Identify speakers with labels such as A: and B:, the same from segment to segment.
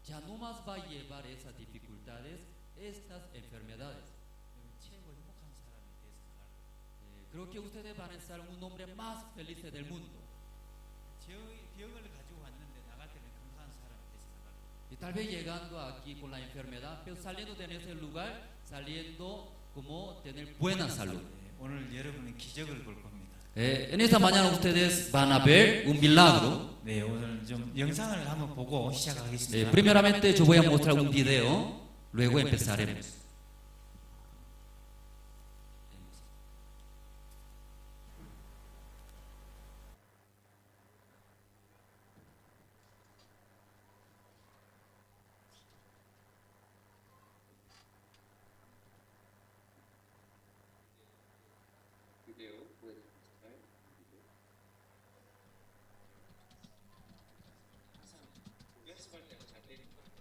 A: ya no más va a llevar esas dificultades, estas enfermedades. Creo que ustedes van a ser un hombre más feliz del mundo. Y tal vez llegando aquí con la enfermedad, pero saliendo de ese lugar, saliendo como tener buena salud.
B: 오늘 여러분은 기적을 볼 겁니다.
A: En esta mañana ustedes van a ver un milagro.
B: 네, 오늘 좀 영상을 한번 보고 시작하겠습니다.
A: Primeramente yo voy a mostrar un video, luego empezaremos.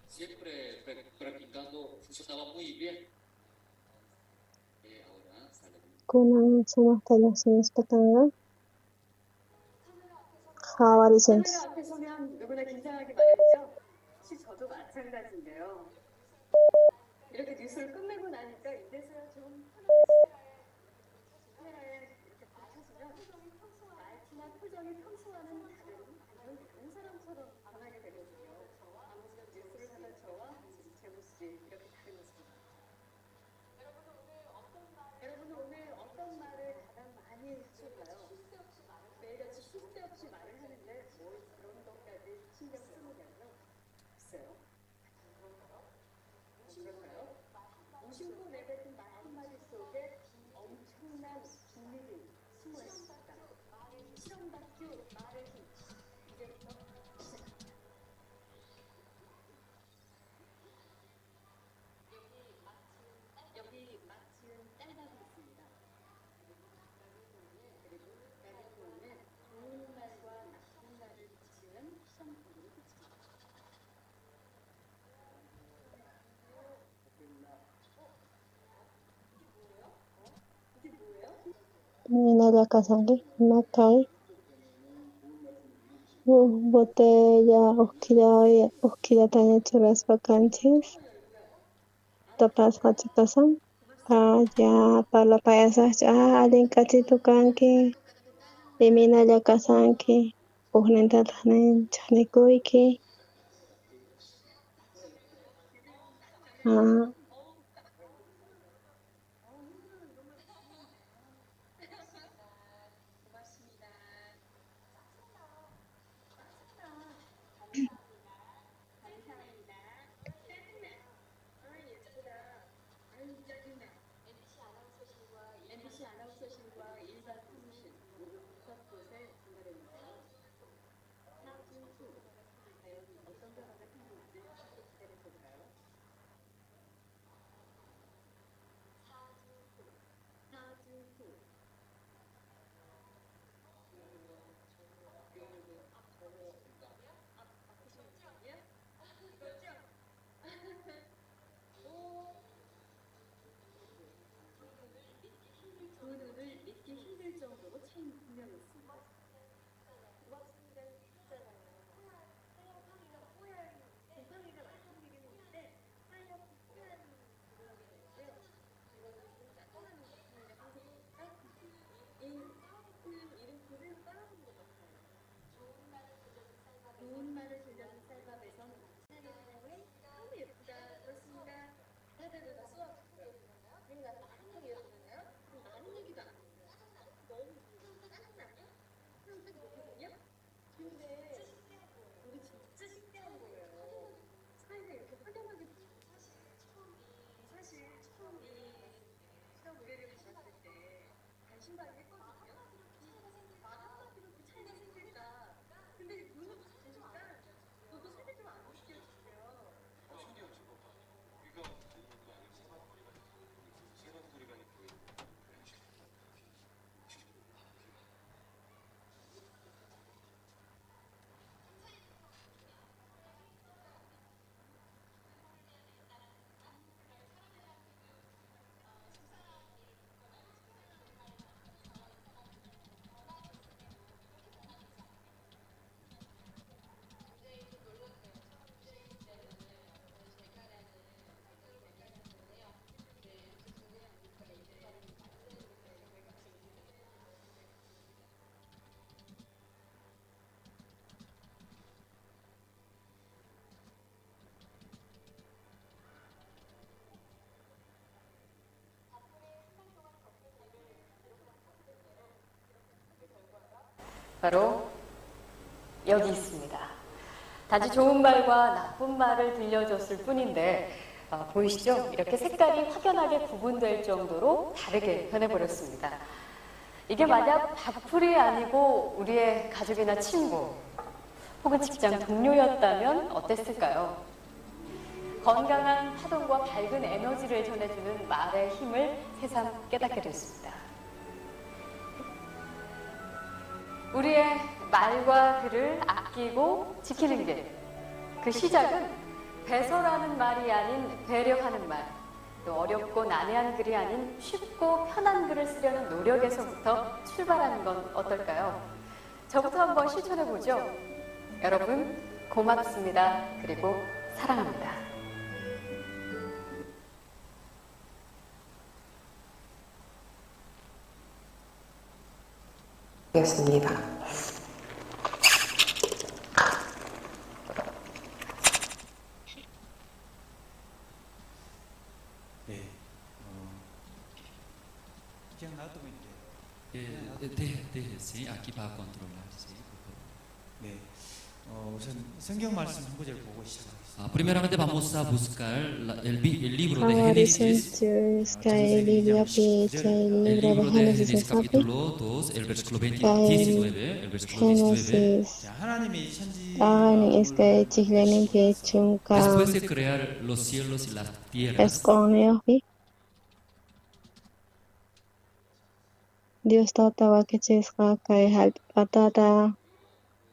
A: Siempre practicando funcionaba muy bien. Ahora sale.
C: Kunang sumahtalasin patanga. Hawari sense.
D: 카메라 앞에 서면 누구나 긴장하게 마련이죠. 사실 저도 마찬가지인데요. 이렇게 뉴스를 끝내고 나니까 이제서야 좀 편안해지죠. 카메라에 이렇게 비춰지면 말투나 표정이 평소와는 다른 사람처럼 변하게 되거든요. 아무튼 뉴스를 하던 저와 재무 씨 이렇게 다른 모습입니다. 여러분은 오늘 어떤 말을 가장 많이 하실까요? 매일같이 쉴 새 없이 말을 하는데 뭘 그런 것까지 신경 쓰느냐고요? 글쎄요. 그럴까요? 무심코 내뱉은 말 한마디 속에 엄청난 비밀이 숨어 있습니다. 실험 다큐 말의 힘. 이제부터 시작합니다. 여기 마치는 딸방이 있습니다. 그리고 나비는 좋은 말과 나쁜 말을 붙이는 시험통으로 붙입니다. 이게 뭐예요?
C: Minaya kasangi. Nakai. Botella osquilla tane churas vacantes. Tapas hachikasan. Paya pala payasas alin kachito kanki. Minaya kasanki. Uhnenta tanen chanikoiki.
D: 고맙습니다. 감사합니다. 짜증나. 예쁘다. 짜증나. MBC 아나운서실과 일반 사무실 모두 다섯 곳에 분할했는데요. 사진 후 과연 어떤 변화가 생길지 기대해 볼까요? 바로 여기 있습니다. 단지 좋은 말과 나쁜 말을 들려줬을 뿐인데 보이시죠? 이렇게 색깔이 확연하게 구분될 정도로 다르게 변해버렸습니다. 이게 만약 밥풀이 아니고 우리의 가족이나 친구 혹은 직장 동료였다면 어땠을까요? 건강한 파동과 밝은 에너지를 전해주는 말의 힘을 새삼 깨닫게 됐습니다. 우리의 말과 글을 아끼고 지키는 길, 그 시작은 배설하는 말이 아닌 배려하는 말, 또 어렵고 난해한 글이 아닌 쉽고 편한 글을 쓰려는 노력에서부터 출발하는 건 어떨까요? 저부터 한번 실천해보죠. 여러분 고맙습니다. 그리고 사랑합니다. 였습니다.
B: 네. 그냥 놔두면 이제
A: sim, aqui para controlar, sim.
B: 네. 우선 성경 말씀 한 구절 보고 시작하겠습니다.
A: Primeramente vamos a buscar el libro de
C: Ahora
A: Génesis,
C: Sky Biblia Picha, el
A: el
C: libro de
A: libro de
C: Génesis
A: Génesis
C: ¿sabe?
A: capítulo 2, el versículo 19, el versículo 19.
C: Génesis.
B: 자, 하나님이 천지
C: Ahora es que Chiglenin Pichunka
A: Después de crear los cielos y las tierras,
C: Esconeo. Dios tatawa que chisqa kay patata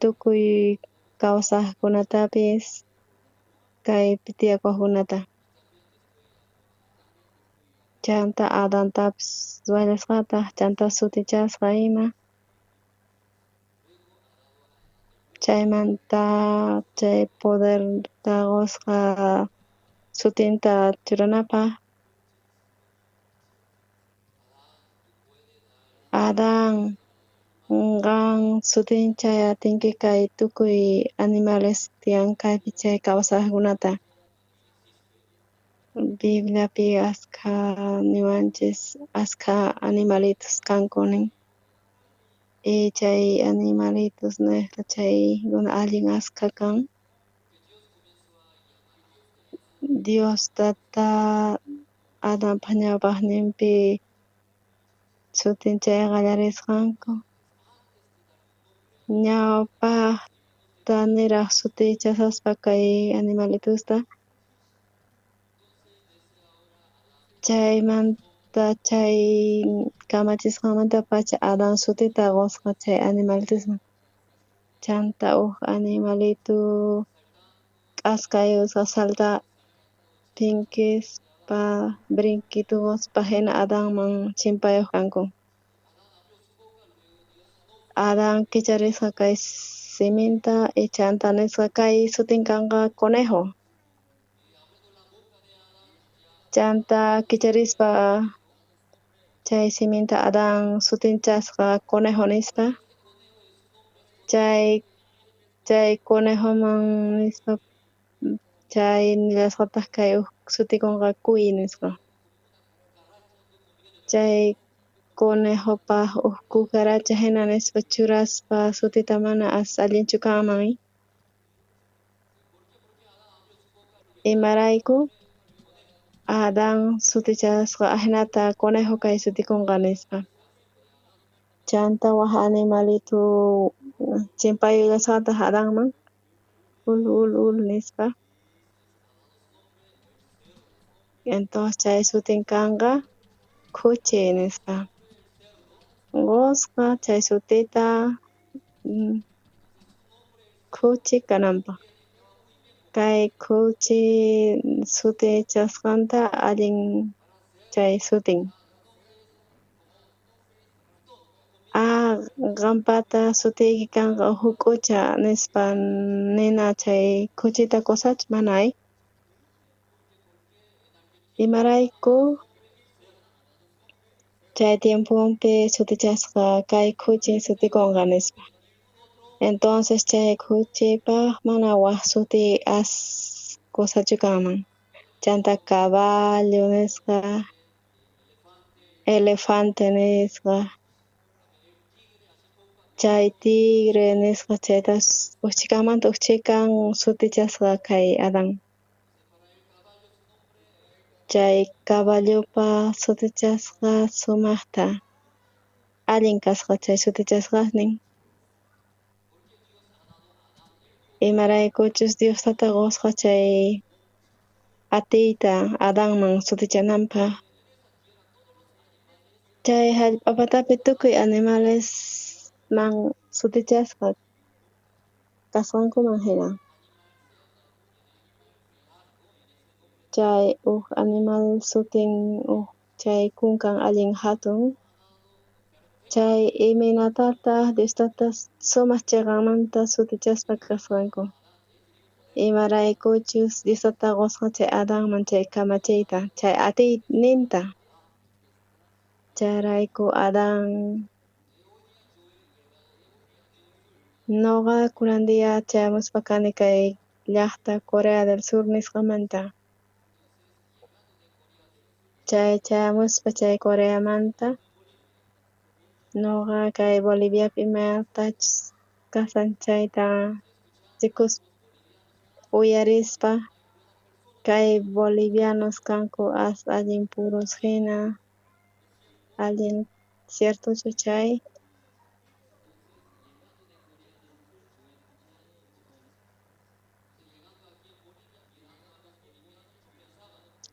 C: tukuy kawsaqkunatapis kay pitiakuqkunata chanta Adantapis wayasqata chanta sutichasqa ima chaymanta chay poder taqusqa sutinta churanapaq Adán qan sutin chayatinki kay tukuy animales tiyan kaypi chay kawsaqkunata Bibliapi asqa niwanchis asqa animalitos kankunin y chay animalitos nuestra chaykuna allin asqa kan Dios tata Adánpaq ñawpaqninpi sutin chay qallarisqanku ñawpaqta niraq sutichasaspa kay animalitusta chaymanta chay kamachisqanmantapacha Adán sutita qusqa chay animalitusman chanta huk animalitu k'askayusqa salta pinkispa brinquitukuspa hina Adánman chimpayuq kanku Adán kicharisqa kay siminta y chanta nisqa kay sutin kanqa conejo chanta kicharispa chay siminta Adán sutinchasqa conejo nispa chay conejoman nispa chay nillasqataq kay sutikunqa cuy nisqa chay conejopaq cucaracha hina nispa churaspa sutita mana allinchu kanman imarayku Adán sutichasqa hinata conejo kay sutikunqa nispa chanta waq animalitu chimpayullasqataq Adánman ul nispa entonces chay sutin kanqa kuchi nispa qusqa chay sutita kuchi kananpaq kay kuchi sutichasqanta allin chay sutin qampata sutiyki kanqa huk'ucha nispa nina chay kuchita kusach manay imarayku chay tiempunpi sutichasqa kay kuchi sutikunqa nispa entonces chay kuchipaq mana waq suti kusachu kanman chanta caballo nisqa elefante nisqa chay tigre nisqa chayta uchaykamanta uchaykan sutichasqa kay Adán. Chay caballupa sutichasqa sumaqta allin kasqa chay sutichasqaqnin. Imaraykuchus Diostata qusqa chay atiyta Adánman sutichananpaq. Chay hallp'apatapi tukuy animalesman sutichasqa kasqankuman hina. Chay animal sutin chay kunkan allin hatun. Chay iminatataq Diostata sumaq chayqanmanta sutichaspa kasqanku. Imaraykuchus Diostata qusqa chay Adánman chay kamachayta, chay atiyninta. Chayrayku Adán nuqa kunandiya chayamuspa kani kay llaqta Corea del Sur nisqamanta. Chay chayamuspa chay Coreamanta nuqa kay Boliviapi imatachus kasan chayta uyarispa kay bolivianos kanku allin puros hina allin ciertochu chay?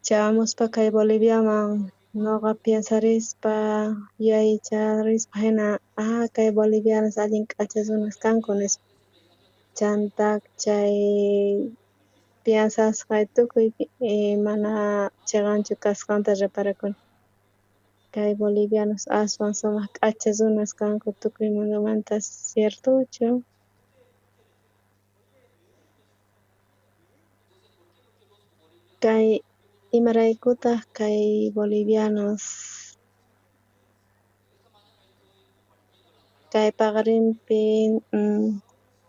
C: Chayamuspa kay Boliviaman nuqa piensarispa yaycharispa hina kay bolivianos allin k'achasunas kanku nispa. Chantaq chay piensasqay tukuy mana chiqanchu kasqanta riparakuni. Kay bolivianos aswan sumaq k'achasunas kanku tukuy mundomanta ciertuchu? Kay imaraykutaq kay bolivianos kay paqarinpi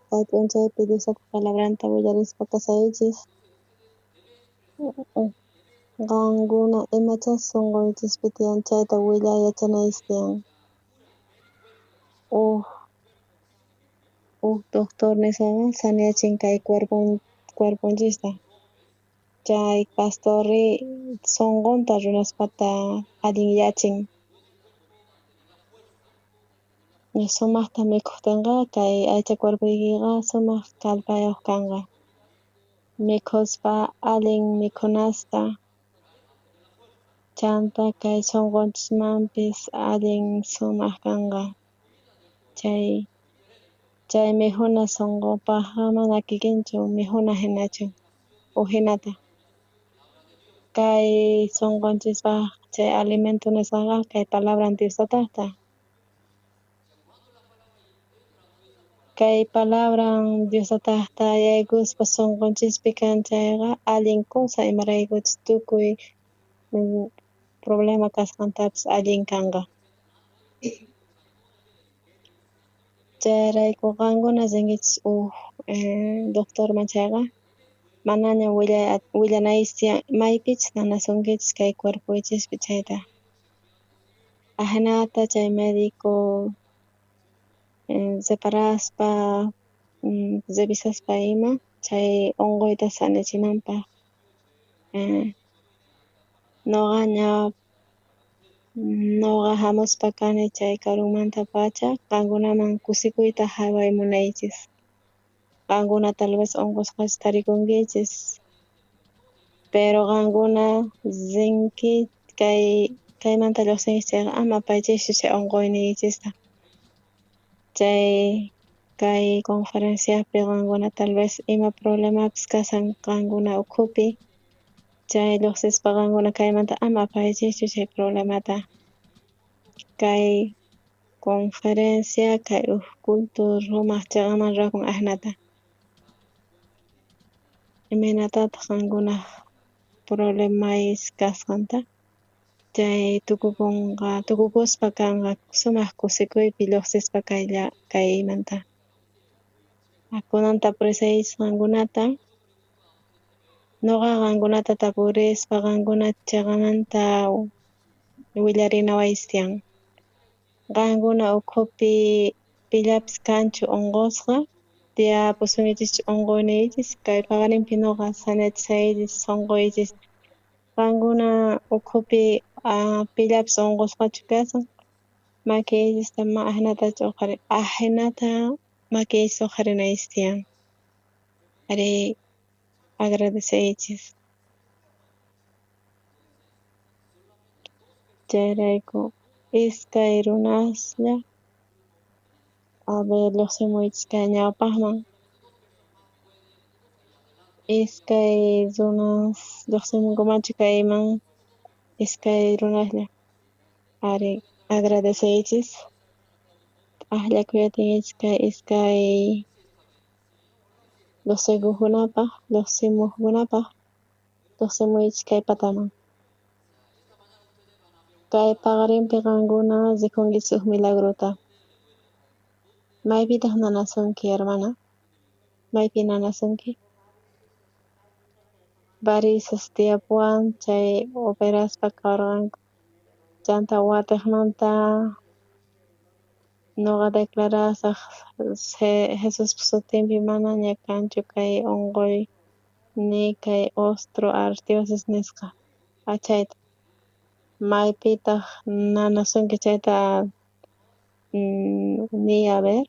C: kay p'unchaypi Diosapa palabranta willarispa kasaychis qankuna imachas sunquychispi tiyan chayta willay yachanayis tiyan. Doctor nisqaqa saneachin kay cuerpunchista. Chay pastorri sunqunta runaspata allin yachin. Sumaqta mikhuqtinqa kay aycha cuerpuykiqa sumaq kallpayuq kanqa. Mikhuspa allin mikhunasqa chanta kay sunqunchikmanpis allin sumaq kanqa. Chay mikhuna sunqupaqqa mana kikinchu mikhuna hinachu hinata. Kay sunqunchispaq chay alimento nisqaqa kay palabran Diostataqta. Kay palabran Diostataqta yaykuspa sunqunchikpi kanchayqa allin kusa imaraykuchus tukuy problema kasqantapis allin kanqa. Chayrayku qankuna rinkichis doctorman chayqa manaña willanayis tiyan maypichus nanasunkichis kay cuerpuychispi chayta. Hinata chay médico separaspa revisaspa ima chay unquyta sanichinanpaq nuqa hamuspa kani chay karunmanta pacha qankunaman kusikuyta haway munaychis. Qankuna tal vez unqusqachus tarikunkichis, pero qankuna rinki kaymanta lluqsinkichis chayqa ama apaychischu chay unquyniychista. Kay conferenciapi qankuna tal vez ima problemapis kasan qankuna ukhupi, chay lluqsispa qankuna kaymanta ama apaychischu chay problemata. Kay conferencia kay culto sumaq chayqaman rakun ahnata. Imaynatataq qankunaq problemayis kasqanta chay tukukuspa kanqa sumaq kusikuypi lluqsispa kaymanta. Kunanta presaychis qankunata nuqa qankunata tapurispa qankuna chayqamanta willarinawayis tiyan. Qankuna ukhupi pillaps kanchu onqusqa tiyapusunkichis onquynichis kay paqarinpi noqa sañachisaychis sunquychis qankuna ukhupi pillaps onqusqachu kasan makiykista ahinata makiykista huqarinaychis tiyan ari agradeceychis chayrayku iskay runaslla lluqsimuychis kay ñawpaqman iskay runas lluqsimunkumanchu kayman iskay runaslla ari agradeceychis t'aqllakuyatinchis kay iskay lluqsikuqkunapaq lluqsimuqkunapaq lluqsimuychis kay pataman kay paqarinpi qankuna rikunkichis huk milagruta maypitaq nanasunki hermana maypi nanasunki varisas tiyapuwan chay operaspa karqanku chanta wataqmanta nuqa declarasaq Jesuspa sutinpi mana ñakanchu kay unquy ni kay osteoartriosis nisqa chayta maypitaq nanasunki chayta ni a ver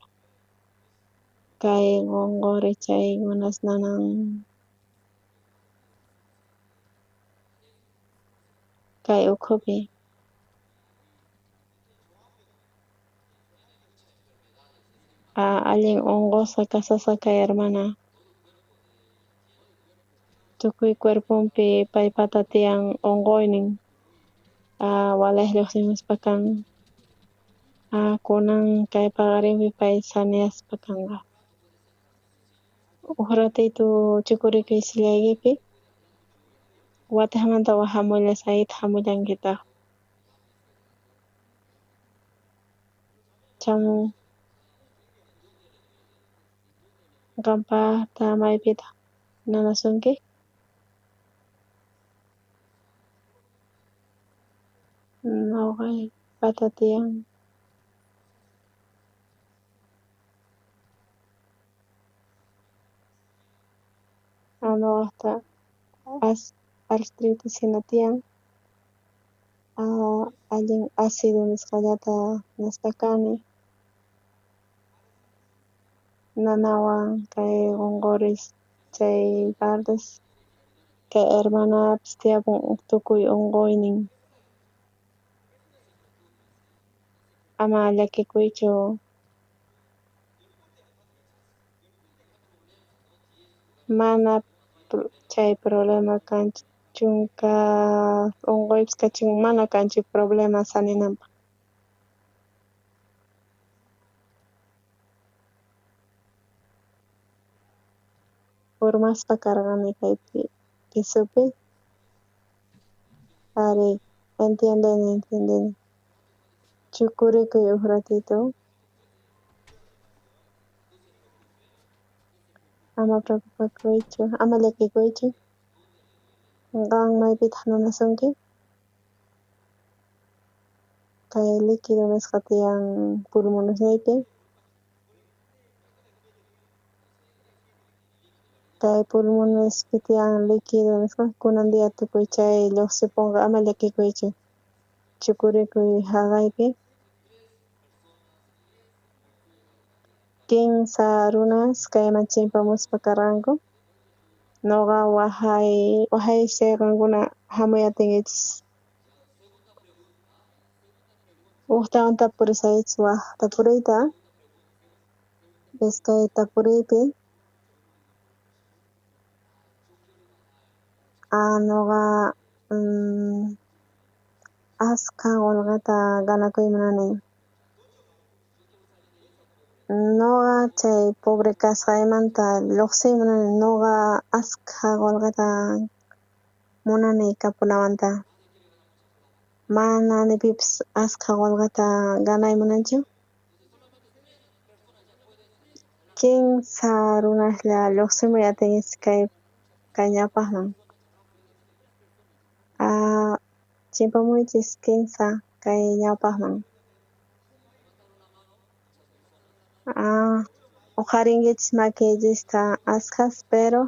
C: kay qunquri chaykunas nanan kay ukhupi allin unqusqa kasasqa kay hermana tukuy cuerpunpi paypata tiyan unquynin walayuq lluqsimuspa kan kunan kay paqarinpi pay saneaspa kanqa huk ratitu chukurikuy sillaykipi wataqmantaqa hamullasayta hamullankitaq chamun qampaqta maypitaq nanasunki nuqaypata tiyan nuqaqta artritis hina tiyan allin ácido nisqallata nisqa kani nanawan kay qunquris chay partes kay hermanapis tiyapun tukuy unquynin ama llakikuychu mana chay problema kanchu chunka unquypis kachin mana kanchu problema saninanpaq urmaspa karqani kay pisupi ari entiendeni chukurikuy huk ratitu ama preocupakuychu ama llakikuychu qan maypitaq nanasunki kay liquido nisqa tiyan pulmonusniypi kay pulmonespi tiyan liquido nisqa kunan dia tukuy chay lluqsipunqa ama llakikuychu chukurikuy haqaypi kinsa runas kayman chimpamuspa karqanku nuqa waqaychay qankuna hamuyatinkichis uqtawan tapurisaychis tapuriyta iskay tapuriypi nuqa asqa qullqita ganakuy munani nuqa chay pobre kasqaymanta lluqsiy munani nuqa asqa qullqita munani kapunamanta mana pipis asqa qullqita ganay munanchu kinsa runaslla lluqsimuy atinkichis kay ñawpaqman chimpamuychis kinsa kay ñawpaqman uqharinkichis makiyllista askhas, pero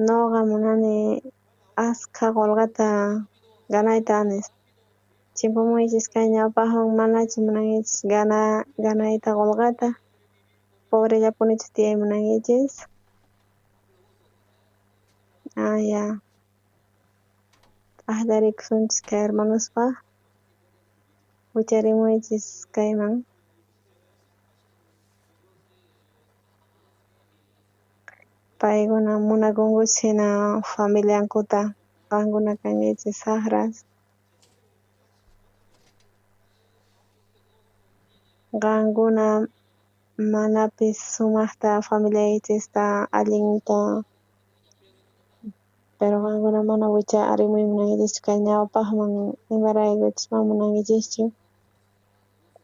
C: noqa munani askha qullqata ganayta nispa. Chimpamuychis kay ñawpaqman manachu munankichis ganayta qullqata, pobrellapunachus tiyaymunankichis. Ya. T'aqllarikusunchis kay hermanospaq, wicharimuychis kayman. Paykuna munakunkuchis hina familiankuta qankuna kankichis saqras. Qankuna manapis sumaqta familiaychista allinta, pero qankuna mana arimuymanankichischu kay ñawpaqman imaraykuchus mana munankichischu.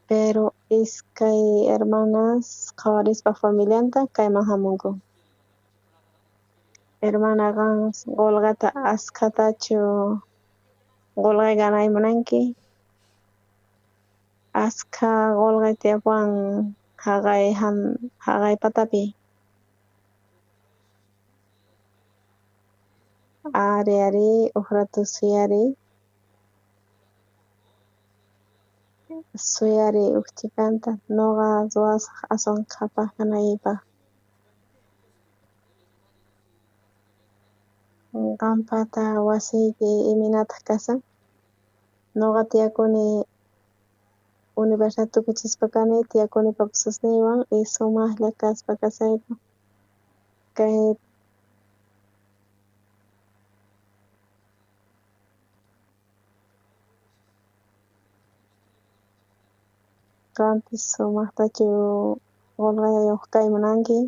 C: Pero iskay hermanas qhawarispa familianta kayman hamunku. Hermana qan qullqata askhatachu qullqi ganaymunanki? Askha qullqi tiyapuwan haqay patapi. Ari, uqrata suyari ukchikanta noqa ruwasaq aswan qhapaq kanaypaq. Qampata wasiyki iminataq kasan? Noqa tiyakuni Universidad tukuchispa kani, tiyakuni papa susniywan y sumaqlla kaspa kasayku. Kay qanpis sumaqtachu qullqiyuq kaymunanki?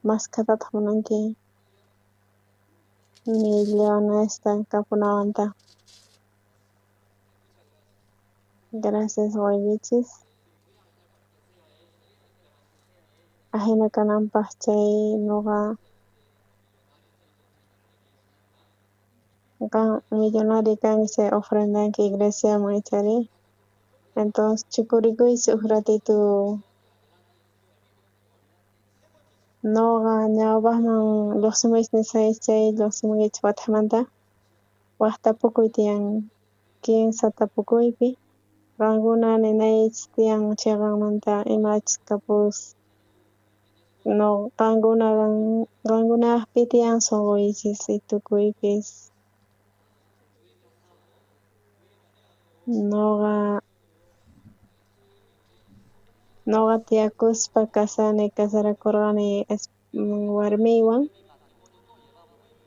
C: Maskhatataq munanki? Millonesta kapunawanta. Gracias wayqichis. Ahina kananpaq chay noqa millonaria kanki chay ofrendanki iglesiaman ichari. Entonces chukurikuychis uk ratitu noqa ñawpaqman lluqsimuychis nisqaychis chay lluqsimunkichis wataqmanta. Waqtapukuy tiyan kinsatapukuypi. Qankuna ninaychis tiyan chiqanmanta imachus kapus. Qankunaqpi tiyan sunquychis y tukuypis. Noqa tiyakuspa kasarakurqani warmiywan.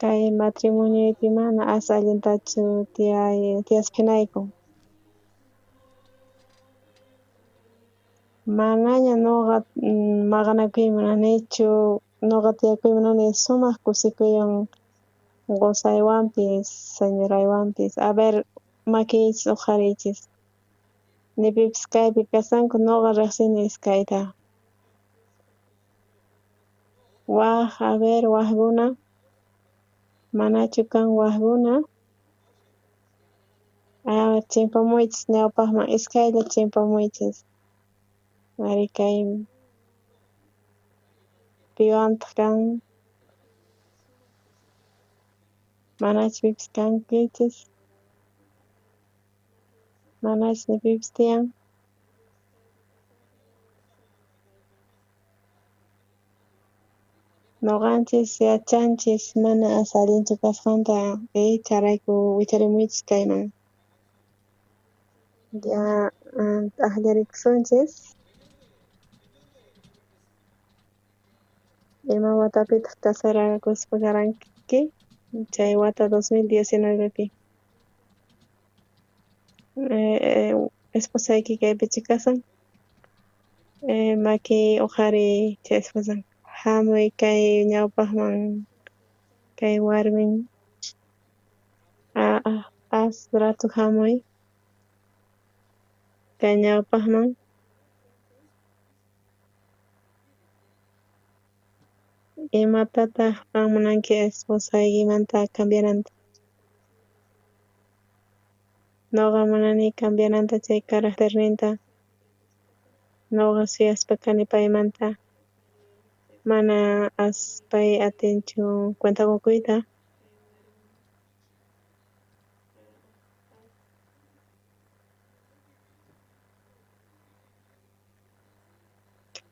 C: Kay matrimonioypi mana asa allintachu tiyaspinayku. Manaña noqa maqanakuymunanichu, noqa tiyakuymunani sumaq kusikuywan qusaywanpis, señoraywanpis. A ver, makiychis uqhariychis. Ni pipis kaypi kasanku, noqa riqsini iskayta. Waqkuna, manachu kan waqkuna? Chimpamuychis ñawpaqman, iskaylla chimpamuychis. Ari kay piwantaq kan? Manachu pipis kankichis? Manachu ni pipis tiyan? Nuqanchis yachanchis mana asa allinchu kasqanta charayku wicharimuychis kayman. T'aqllarikusunchis. Ima watapitaq kasarakuspa karanki? Chay wata 2019pi. Esposayki kaypichu kasan? Maki uqhariy chay esposan. Hamuy kay ñawpaqman kay warmin. Asratu hamuy kay ñawpaqman. Imatataq qan munanki esposaykimanta cambiananta? Noqa munani cambiananta chay carácterninta. Noqa suyaspa paymanta mana aspay atinchu cuentakukuyta.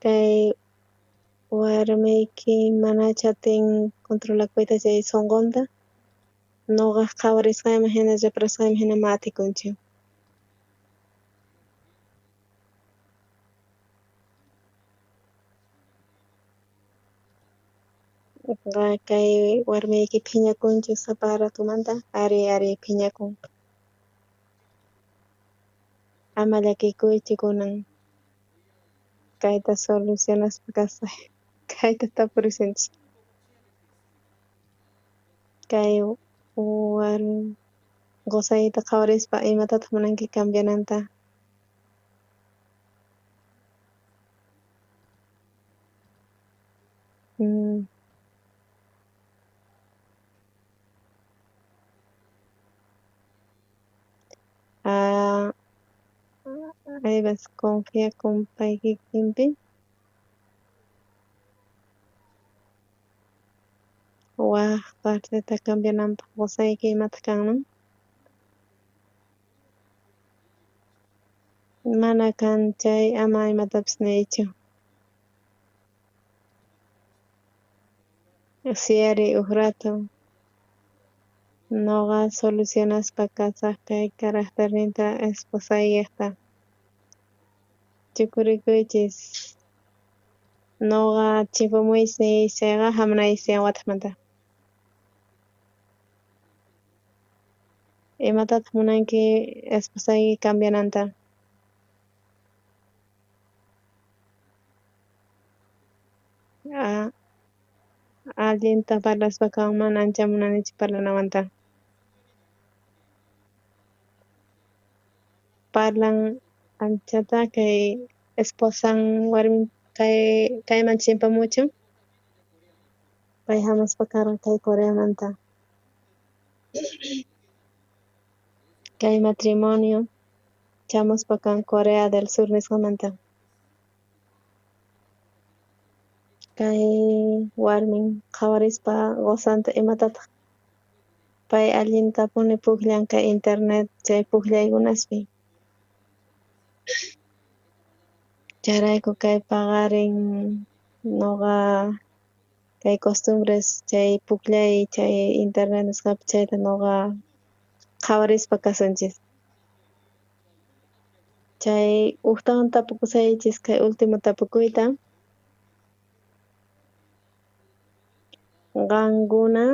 C: Kay warmiyki manachu atin controlakuyta chay sunqunta? Noqa qhawarisqayman hina riqsirqayman hina ma atikunchu. Kay warmiyki phiñakunchu sapa ratumanta? Ari phiñakun. Ama llakikuychu kunan kayta solucionaspa kasay. Kayta tapurisunchis. Kay qusayta qhawarispa imatataq munanki cambiananta? Ayvas confiakun pay kikinpi. Waq partita cambiananpaq qusayki imataq kanman? Mana kan chay ama imatapis niychu. Siyari uq ratu noqa solucionaspa kasaq kay caracterninta esposayllaqta chukurikuychis. Noqa chimpamuychis chayqa hamunaychis 100 wataqmanta. Imatataq munanki esposayki cambiananta? Allinta parlaspa mana ancha munanichu parlanamanta. Parlan anchata kay esposan warmin kayman chimpamuchun. Pay hamuspa karqan kay Coreamanta. Kay matrimonio chamuspa kan Corea del Sur nisqamanta. Kay warmin qhawarispa qusanta imatataq pay allintapuni pukllan kay internet chay pukllaykunaspi. Chayrayku kay paqarin noqa kay costumbres chay pukllay chay internet nisqapi chayta noqa qhawarispa kasunchis. Chay uqtawan tapukusaychis kay ultimo tapukuyta. Qankuna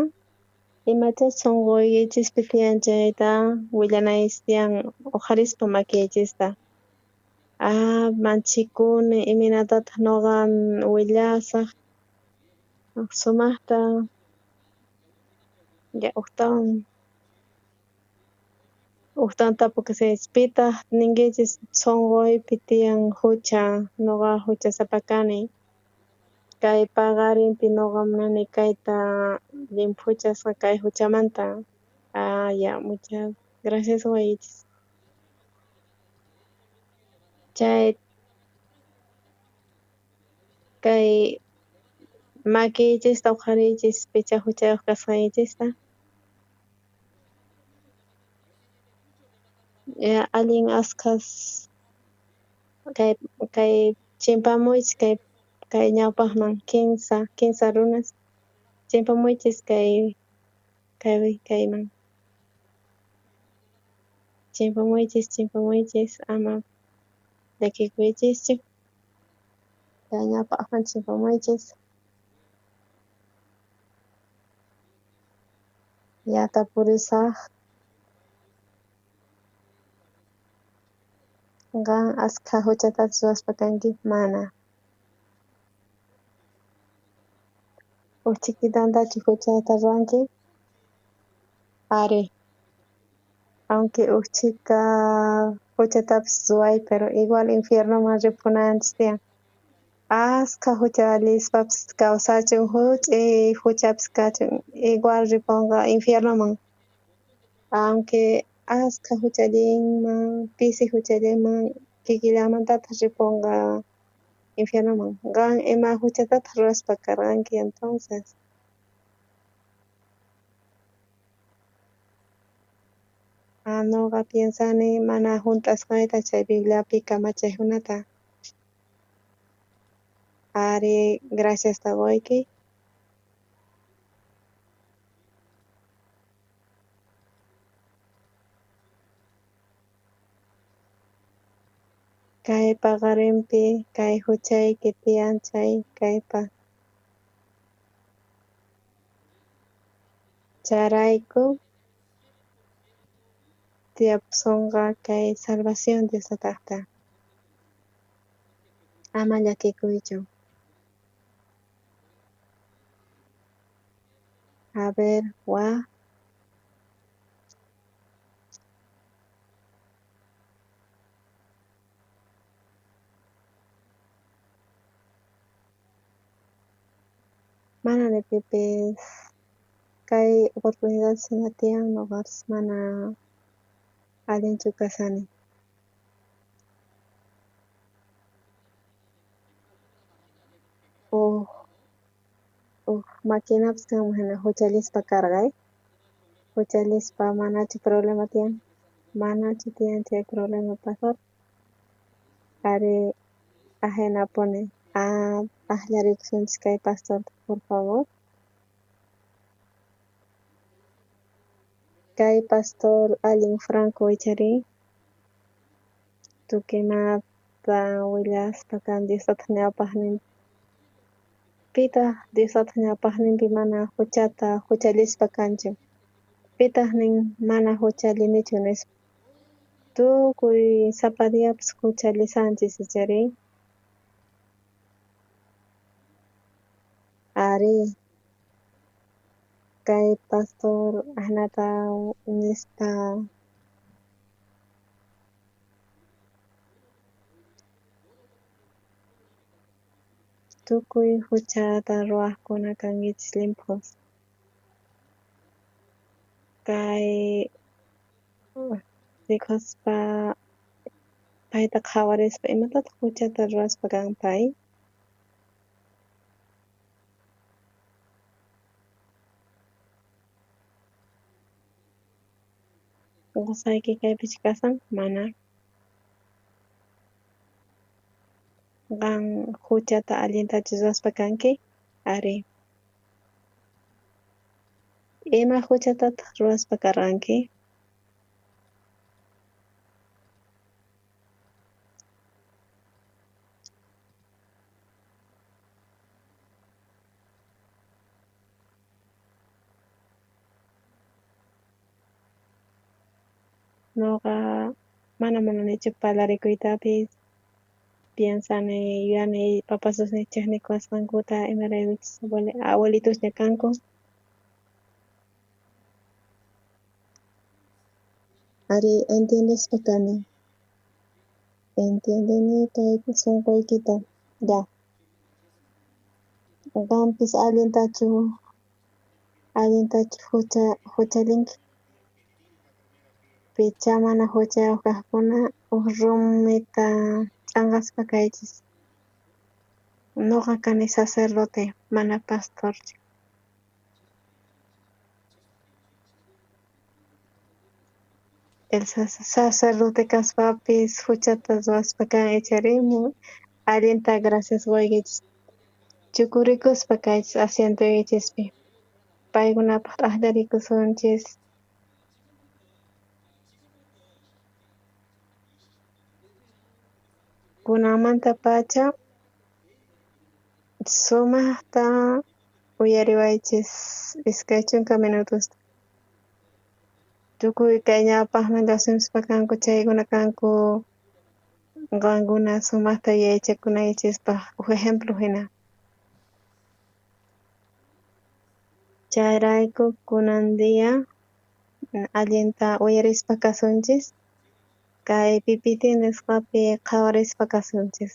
C: imachá sunquychispi tiyan chayta willanaychis tiyan uqharispa makiyaychista. Manchikuni iminatataq noqa willasaq sumaqta uqtawan tapukusaychis pitaq ninkichis sunquypi tiyan hucha, noqa huchasapa kani. Kay paqarinpi noqa munani kayta limpuchasqa kay huchamanta. Muchas gracias wayqichis. Chay kay makiychista uqharichis picha huchayuq kasqaychista. Allin askhas kay chimpamuychis kay ñawpaqman 15 runas chimpamuychis kayman. Chimpamuychis ama llakikuychischu. Kay ñawpaqman chimpamuychis. Tapurisaq. Qan askha huchatapis ruwaspa kanki? Mana. Uchikidantachus huchata ruwanki? Ari. Aunque uchika huchatapis ruway, pero igual infiernoman ripunanchis tiyan. Askha hucha lispapis kawsachun huch'uy huchapis kachun igual ripunqa infiernoman. Aunque askha huchallinman, pisi huchallinman kikillamantataq ripunqa infierno man gan ima huchata ruwaspa karqanki entonces nuqa piensani mana hunt'asqayta chay Bibliapi kamachaykunata ari graciasta qoyki kay paqarinpi kay huchayki tiyan chay kaypa charayku tiyapusunqa kay salvación Diostataqta ama llakikuychu. A ver, manani pipis kay oportunidad sina tiyan noqapas mana allinchu kasani. Maquinapas kanman hina huchalispa karqay. Huchalispa manachu problema tiyan. Manachu tiyan chay problema pastor. Ari ajenapuni aklarikunchis kay pastor por favor. Kay pastor allin franco wicharin. Tukinata willaspa kan Diosata ñawpaqnin. Pitaq Diosata ñawpaqninpi mana huchalispa kanchu. Pitaq nin mana huchalinichu nispa. Tukuy sapa diapas huchalisanchis icharin. Ari kay pastor ahnata nispa tukuy huchata ruwaqkuna kankichis limpos. Kay rikuspa payta qhawarispa imatataq huchata ruwaspa kan pay. Qusayki kaypichu kasan? Mana. Qan huchata allintachu ruwaspa kanki? Ari. Ima huchatataq ruwaspa karqanki? Nuqa mana munanichu parlarikuytapis. Piensani yuyani papas Diosninchikmi kuwasqankuta imaraykuchus abuelitusña kanku. Ari entiendispa kani. Entiendini kay sunquykita. Ya. Qanpis allintachu huchalinki. Picha mana huchayuq kaqkuna rumita ch'anqaspa kaychis. Nuqa kani sacerdote mana pastorchu. El sacerdote kaspapis huchata ruwaspa kan icharin allinta gracias qoykichis. Chukurikuspa kaychis asiento yuyaychispi. Paykunapaq aklarikusunchis. Kunanmanta pacha sumaqta uyariwaychis iskay chunka minutusta. Tukuy kay ñawpaqmi llusinchikpa kanku chaykuna kanku qankuna sumaqta yuyaychakunaychispaq ejemplo hina. Chayrayku kunan día allinta uyarispa kasunchis. Kay PPT nisqapi qhawarispa kasunchis.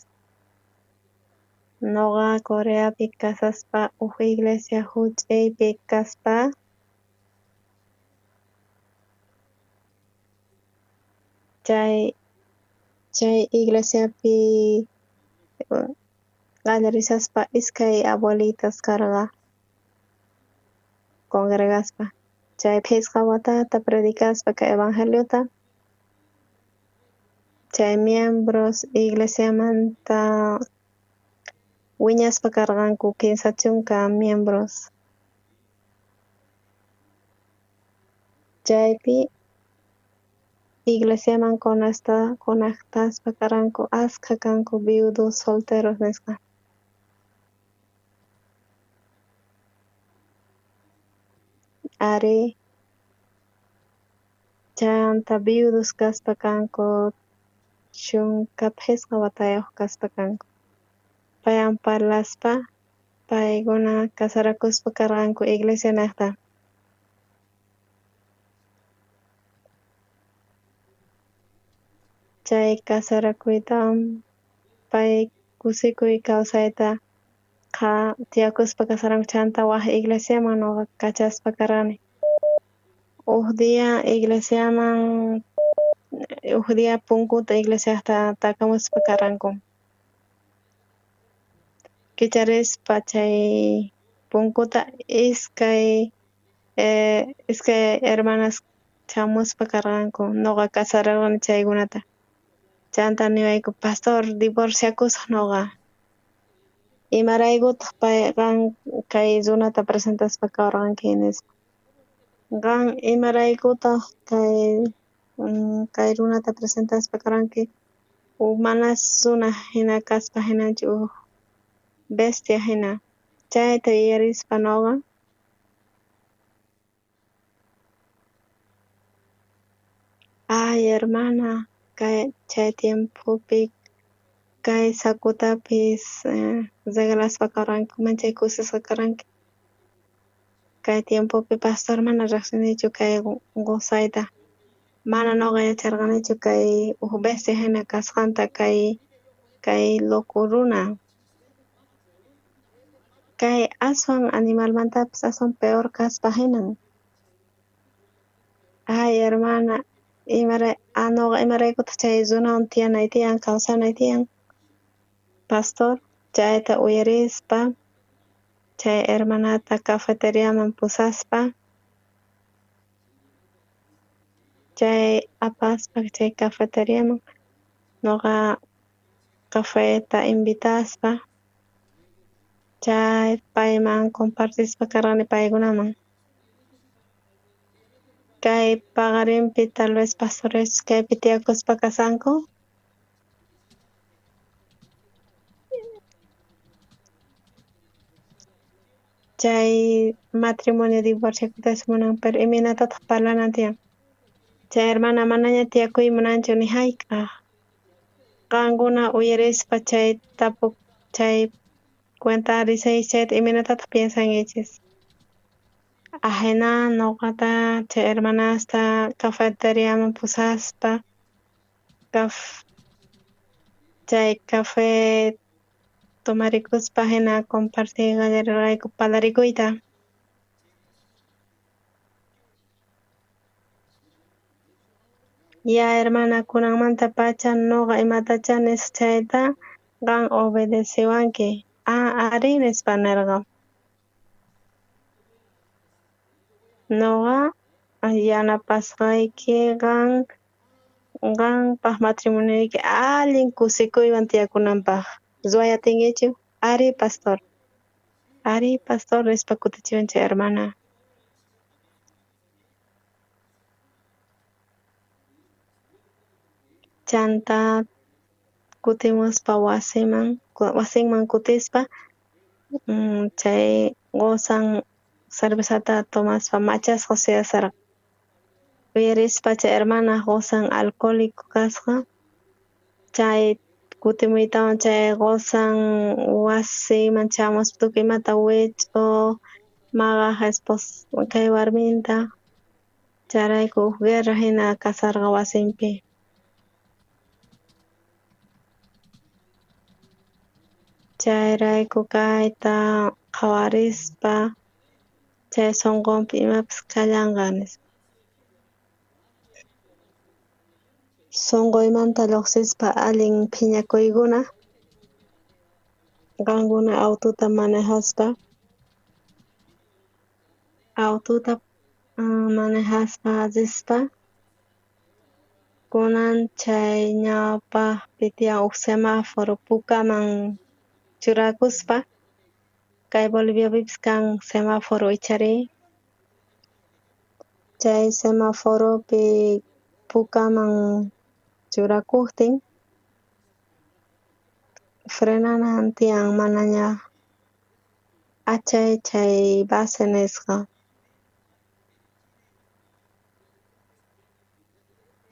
C: Nuqa Coreapi kasaspa iglesia huch'aypi kaspa chay iglesiapi qallarisaspa iskay abuelitas karqa congregaspa. Chay phisqa watata predicaspa kay evangeliota. Chay miembros iglesiamanta wiñaspa karqanku 15 chunka miembros. Chaypi iglesiaman conectaspa karqanku askha kanku viudos solteros nisqa. Ari chayanta viudos kaspa kanku chunka phisqa watayuq kaspa kanku. Payan parlaspa paykuna casarakuspa karqanku iglesia niqta. Chay casarakuyta pay kusikuy kawsayta tiyakuspa kasaranku chanta waq iglesiaman nuqa kachaspa karqani. Uq dia punkuta iglesiaqta takamuspa karqanku. Kicharispa chay punkuta iskay hermanas chamuspa karqanku nuqa casararqani chaykunata. Chanta niwayku pastor divorciakusaq nuqa. Imaraykutaq payqan kay runata presentaspa kawrqanki nispa. Qan imaraykutaq kay runata presentaspa karqanki manas runa hina kaspa hinanchik bestia hina. Chayta yuyarispa nuqa ay hermana chay tiempopi kay sakutapis regalaspa karqanki manchay kusisqa karqanki. Kay tiempopi pastor mana riqsinichu kay gozayta. Mana nuqa yacharqanichu kay bestia hina kasqanta kay loco runa. Kay aswan animalmantapis aswan peor kaspa hinan. Ay hermana nuqa imaraykutaq chay runawan tiyanay tiyan kawsanay tiyan pastor chayta uyarispa chay hermanata cafeteriaman pusaspa chay apaspa chay cafeteriaman nuqa cafeta invitaspa chay payman compartispa karqani paykunaman. Kay paqarinpi tal vez pastores kaypi tiyakuspa kasanku. Chay matrimonio divorciakutas munan pero iminatataq parlanan tiyan. Chay hermana manaña tiyakuy munanchu ni hayk'aq. Qankuna uyarispa chay chay cuenta risay chayta iminatataq piensankichis. Ahina nuqata chay hermanasta cafeteriaman pusaspa chay café tomarikuspa hina compartir qallarirayku parlarikuyta. Ya hermana kunanmanta pacha nuqa imatacha nisaq chayta qan obedeciwanki. Ari nispa nirqa. Nuqa yanapasqayki qanpaq matrimonioyki allin kusikuywan tiyakunanpaq. Ruwayatinkichu? Ari pastor nispa kutichiwan chay hermana. Chanta kutimuspa wasinman kutispa chay gozan cervezata tomaspa machasqa siyasarqa. Uyarispa chay hermana gozan alcohólico kasqa chay kutimuytawan chay gozan wasiman chamuspa tukuy imata wich'u maqaq kay warminta chayrayku guerra hina kasarqa wasinpi. Chayrayku kayta qhawarispa chay sunqunpi imapis kallanqa nispa. Sunquymanta lluqsispa allin phiñakuykuna qankuna autota manejaspa manejaspa allispa kunan chay ñawpaqpi tiyan huk semáforo pukaman churakuspa kay Boliviapipis kan semáforo ichari chay semáforopi pukaman churakuqtin frenanan tiyan manaña achay chay base nisqa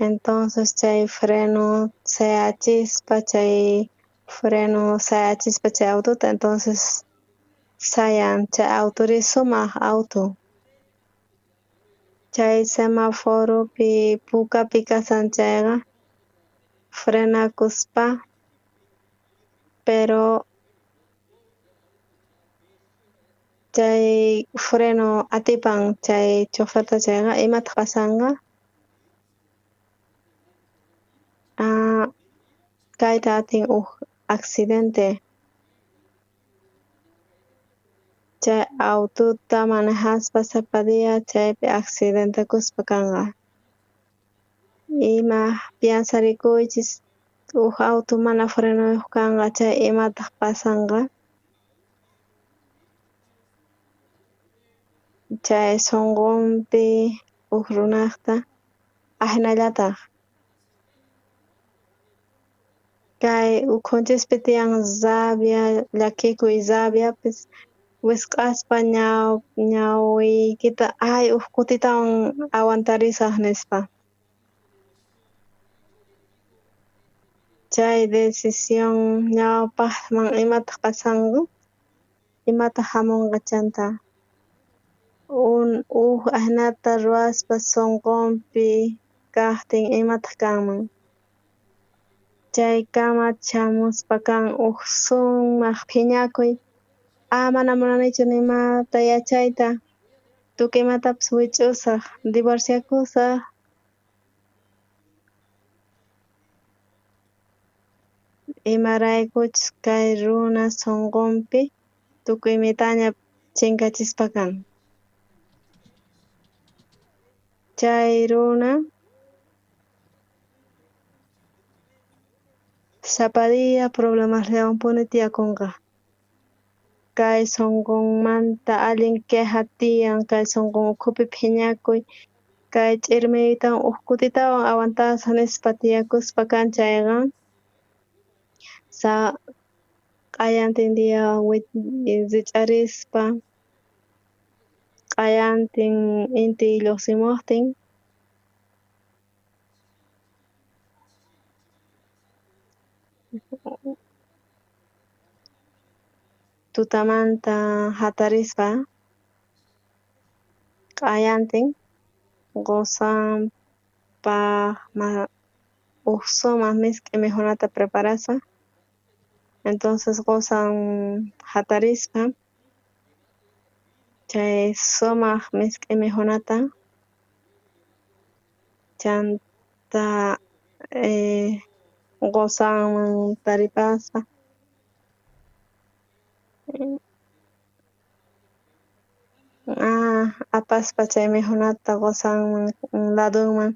C: entonces chay freno sayachispa chay autota entonces sayan chay autori sumaq auto chay semáforopi pukapi kasan chayqa frenakuspa pero chay freno atipan chay choferta chayqa imataq pasanqa kayta atin huk accidente chay autota manejaspa sapadia chaypi accidentakuspa kanqa ima piensarikuychis huk auto mana frenuyuq kanqa chay imataq pasanqa chay sunqunpi huk runaqta ahinallataq kay ukhunchispi tiyan rabia llakikuy rabiapis wisq'aspa ñawiykita huk kutitawan aguantarisaq nispa chay decisión ñawpaqman imataq pasanqa imataq hamunqa chanta huk ahinata ruwaspa sunqunpi kaqtin imataq kanman chaykama chamuspa kan huk sumaq phiñakuy mana munanichu nimata yachayta tukuy imatapis wich'usaq divorciakusaq imaraykuchus kay runa sunqunpi tukuy mitaña chinkachispa kan chay runa sapadia problemasllawanpuni tiyakunqa kay sunqunmanta allin queja tiyan kay sunqun ukhupi phiñakuy kay ch'irmiytawan huk kutitawan aguantasaq nispa tiyakuspa kan chayqa q'ayantin dia rich'arispa q'ayantin inti lluqsimuqtin tutamanta hatarispa q'ayantin qusanpaq huk sumaq misk'i mikhunata preparasaq entonces qusan hatarispa chay sumaq misk'i mikhunata chanta qusanman taripaspa apaspa chay mikhunata qusanman ladunman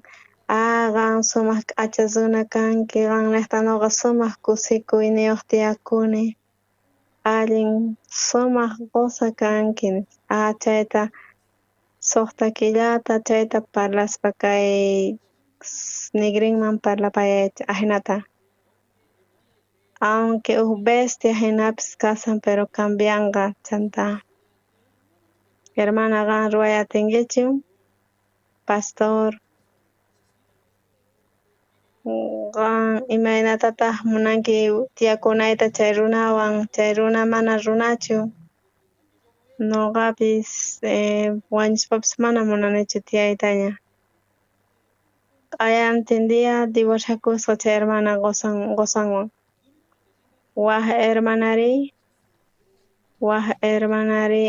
C: qan sumaq k'achas runa kanki qan niqta nuqa sumaq kusikuyniyuq tiyakuni allin sumaq qusa kanki chayta suqta killata chayta parlaspa kay nigrinman parlapayay ahinata aunque huk bestia hinapis kasan pero cambianqa chanta hermana qan ruway atinkichu pastor qan imaynatataq munanki tiyakunayta chay runawan chay runa mana runachu nuqapis wañushpapas mana munanichu tiyaytaña q'ayantin dia divorciakusqa chay hermana qusanwan waq hermanari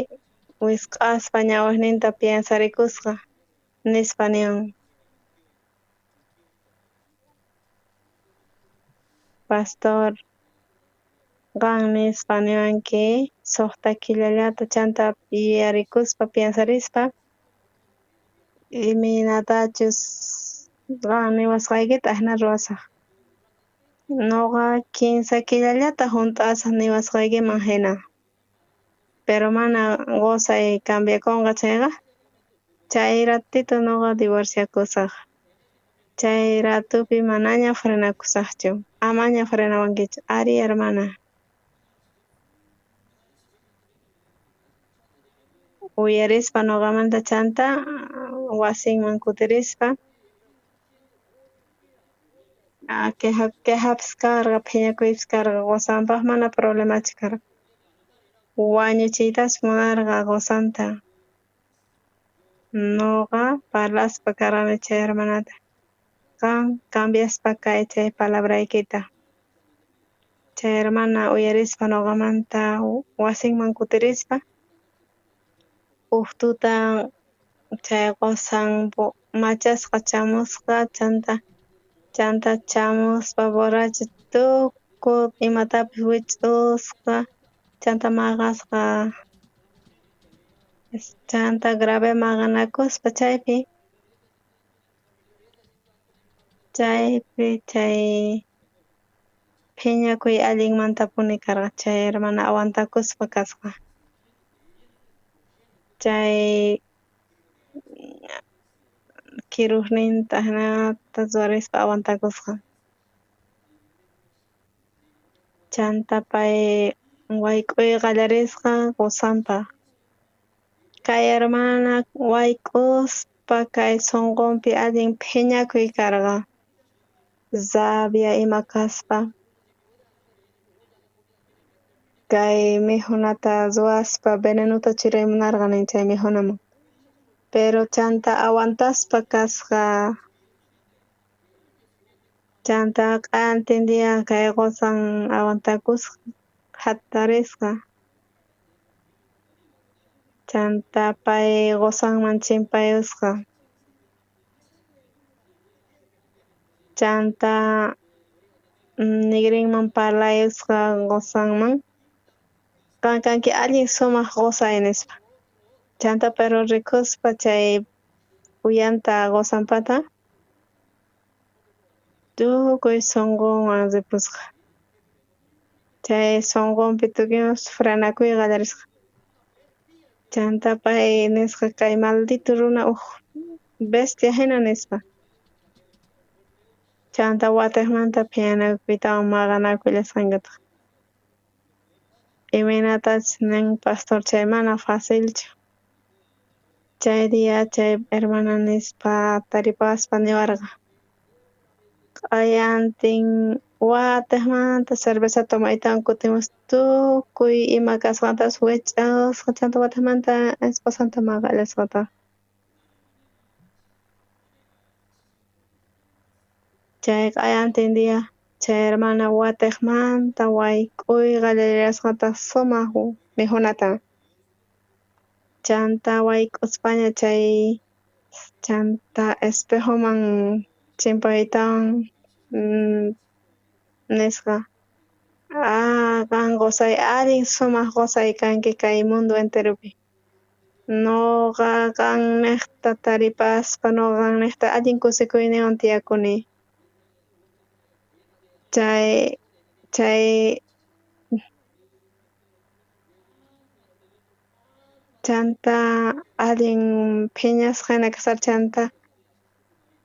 C: wisq'aspa ñawikninta piensarikusqa nispa niwan pastor qan nispa niwanki suqta killallata chanta yuyarikuspa piensarispa iminatachus qan niwasqaykita ahna ruwasaq. Nuqa kinsa killallata hunt'asaq niwasqaykiman hina, pero mana qusay cambiakunqa chayqa, chay ratito nuqa divorciakusaq. Chay ratupi manaña frinakusaqchu, amaña frinawankichu, ari hermana. Uyarispa nuqamanta chanta wasinman kutirispa quejapis karqa, phiñakuypis karqa qusanpaq mana problemachu karqa. Wañuchiytas munarqa qusanta. Nuqa parlaspa karqani chay hermanata. Qan cambiaspa kay chay palabraykita. Chay hermana uyarispa nuqamanta wasinman kutirispa tutan chay qusan machasqa chamusqa chanta chamuspa borracho tukuy imatapis wich'usqa, chanta maqasqa, chanta grave maqanakuspa chaypi chay phiñakuy allinmantapuni karqa chay hermana awantakuspa kasqa. Chay kiruqninta hinata ruwarispa awantakusqa. Chanta pay wayk'uy qallarisqa qusanpaq. Kay hermana wayk'uspa kay sunqunpi allin phiñakuy karqa, rabia ima kaspa, kay mikhunata ruwaspa venenuta churay munarqa nin chay mikhunaman. Pero chanta awantaspa kasqa, chanta q'antin dia kay qusan awantakusqa hatarisqa, chanta pay qusanman chimpayusqa, chanta nigrinman parlayusqa qusanman qan kanki allin sumaq qusay nispa. Chanta pero rikuspa chay uyanta qusanpata tukuy sunqunwan ripusqa. Chay sunqunpi tukuymas frinakuy qallarisqa. Chanta pay nisqa kay maldito runa bestia hina nispa. Chanta watiqmanta phiñanakuytawan maqanakuylasqankutaq. Imanatachus nin pastor chay mana facilchu. Chay dia chay hermana nispa taripaspa niwarqa, qayantin watiqmanta cervezata tomaytawan kutimus tukuy ima kasqantas wich'usqa chanta watiqmanta esposanta maqallasqata. Chay qayantin dia chay hermana watiqmanta wayk'uy qallariyasqata sumaq mikhunata. Chanta wayk'uspaña chay chanta espejoman chimpaytawan nisqa qan qusay allin sumaq qusay kanki kay mundo enteropi. Nuqa qan niqta taripaspa nuqa qan niqta allin kusikuyninwan tiyakuni. Chay chanta allin phiñasqa hina kasar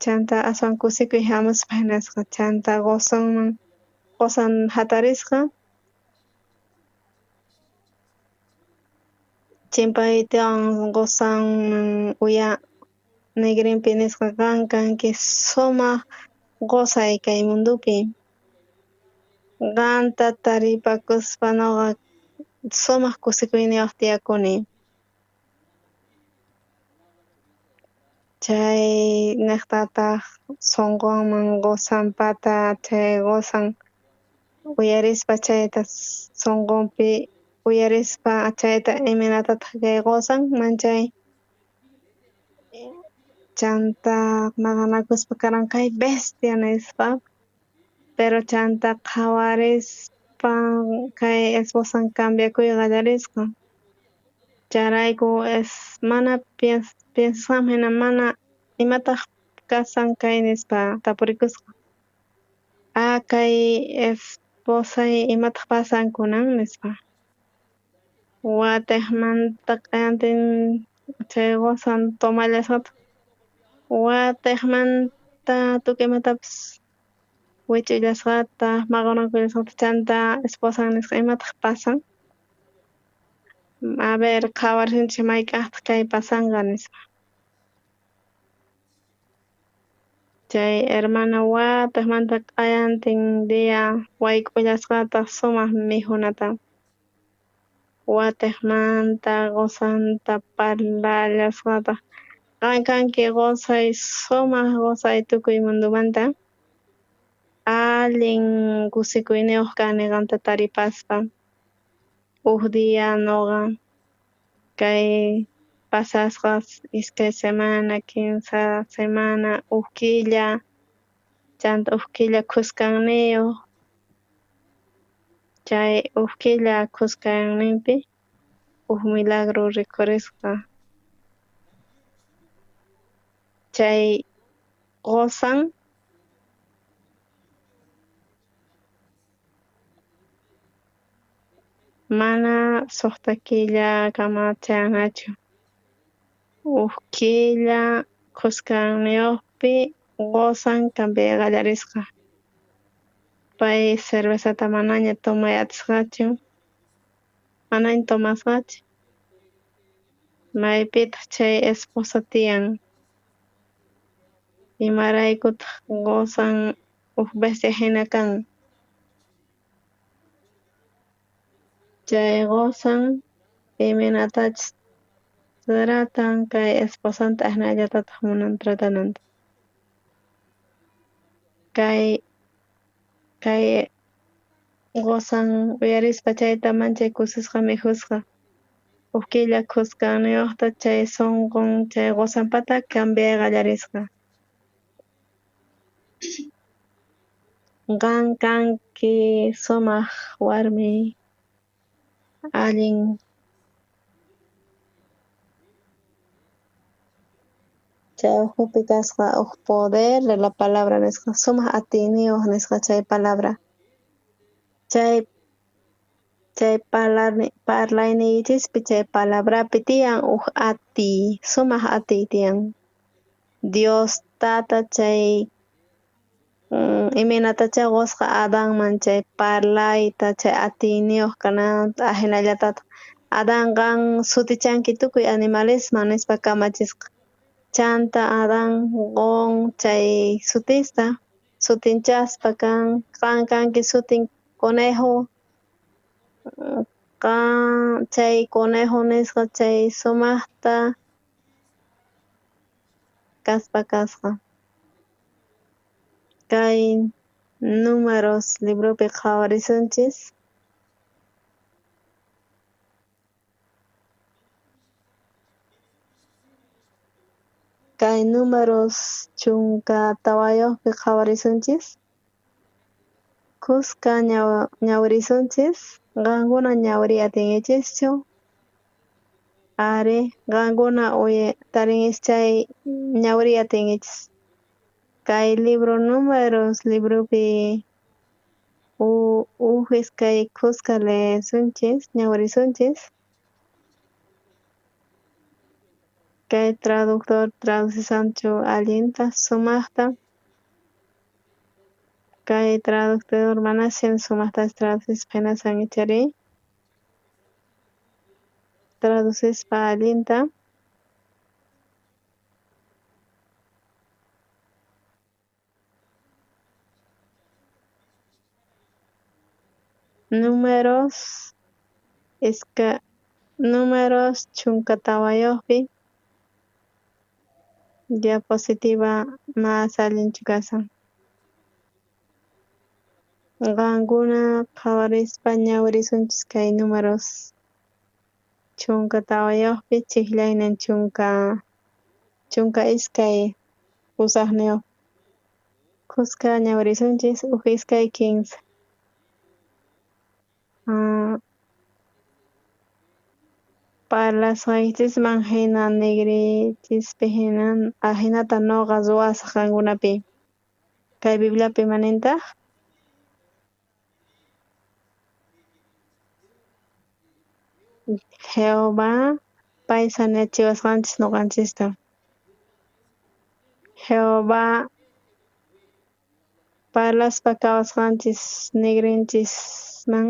C: chanta aswan kusikuy hamuspa hinasqa chanta qusan hatarisqa chimpaytawan qusanman nigrinpi nisqa qan kanki sumaq qusay kay mundupi. Qanta taripakuspa nuqa sumaq kusikuyniwaq tiyakuni. Chay niqtataq sunqunman qusanpata chay qusan uyarispa chayta sunqunpi uyarispa chayta iminatataq kay qusan manchay chanta maqanakuspa karan kay bestia nispa, pero chanta qhawarispa kay esposan cambiakuyqa llarisqa. Charayku mana piensam hina mana imataq kasan kay nispa tapurikusqa. Kay esposay imataq pasan kunan nispa. Watiqmanta qantin chay qusan tomallasqata. Watiqmanta tukuy imatapis wich'ullasqata maqanakullasqata chanta esposan nisqa imataq pasan? A ver, qhawarsinchis mayk'aqtaq kay pasanqa nispa. Chay hermana watiqmanta q'ayantin dia wayk'ullasqata sumaq mikhunata. Watiqmanta qusanta parlallasqata. Kanki qusay sumaq qusay tukuy mundumanta. Allin kusikuyniyuq kani qamta taripaspa. Dia nuqa kay pasasqa iskay semana, kimsa semana, killa, chanta killa kusqanniyuq. Chay killa kusqanninpi milagro rikhurisqa. Chay qusan mana suqta killa kamachanachu. Killa kusqanniyuqpi qusan cambiay qallarisqa. Pay cervezata manaña tomay atisqachu. Manaña tomasqachu. Maypitaq chay esposa tiyan. Imaraykutaq qusan bestia hina kan. Chay qusan iminatachus tratan kay esposanta ahnallatataq munan tratananta. Kay qusan uyarispa chayta manchay kusisqa mikhusqa. Killa kusqanniyuqta chay sunqun chay qusanpata cambiay qallarisqa. Qan kanki sumaq warmi allin chay ukhupi kasqa poder de la palabra nisqa sumaq atiniyuq nisqa chay palabra. Chay parlayniychispi chay palabrapi tiyan ati, sumaq ati tiyan. Dios tata chay iminatacha qusqa Adanman chay parlayta chay atiniyuq kananta ahinallatataq Adan qan sutichanki tukuy animalisman nispa kamachisqa. Chanta Adan qun chay sutista sutinchaspa qan kanki sutin conejo. Qan chay conejo nisqa chay sumaqta kasqa. Kay números libropi qhawarisunchis. Kay números chunka tawayuqpi qhawarisunchis. Kuska ñawirisunchis. Qankuna ñawiri atingichischu. Ari, qankuna tarinchis chay ñawiri atingichis. Kay libro números libropi uhis kay kuska leesunchis, ñawirisunchis. Kay traductor traducisanchu allinta sumaqta. Kay traductor manasyan sumaqta traducispa hinasan ichari. Traducispa allinta. Números chunka tawayuqpi diapositiva más allinchu kasan. Qankuna qhawarispa ñawirisunchis kay números chunka tawayuqpi chiqllaynin chunka iskay usaqniyuq. Kuska ñawirisunchis iskay 15. Ah, parlasqaychisman hina nigrichispi hinata noqa ruwasaq kankunapi kay Bibliapi imanintaq Jehová pay sañachiwasqanchis nuqanchista. Jehová parlaspa kawasqanchis nigrinchisman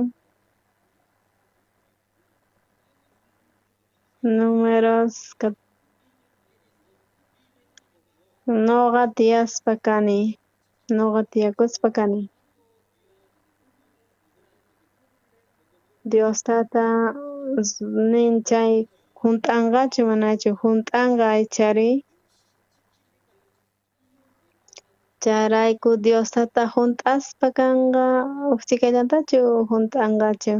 C: números noqa tiyaspa kani, noqa tiyakuspa kani. Diostata nin chay hunt'anqachu manachu hunt'anqa aychari chayrayku Diostata hunt'aspa kanqa ustikallantachu hunt'anqachu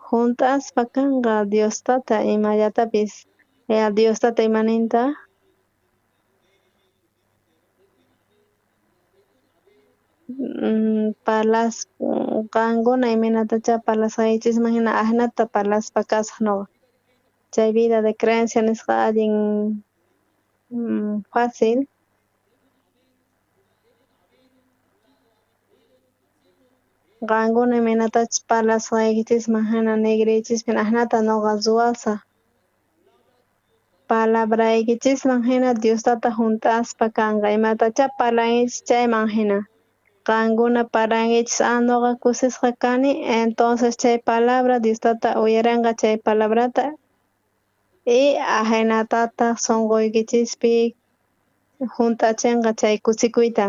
C: hunt'aspa kanqa Diostata imallatapis Diostata imaninta qankuna imanatacha parlasqaychisman hina ahnata parlaspa kasaq nuqa chay vida de creencia nisqa allin fácil qankuna imanatachus parlasqaychisman hina nigriychispi ahnata nuqa ruwasaq palabraykichisman hina Diostata hunt'aspa kanqa imatacha parlankichis chayman hina qankuna parlankichis nuqa kusisqa kani entonces chay palabra Diostata uyaranqa chay palabrata y ahinatata sunquykichispi hunt'achinqa chay kusikuyta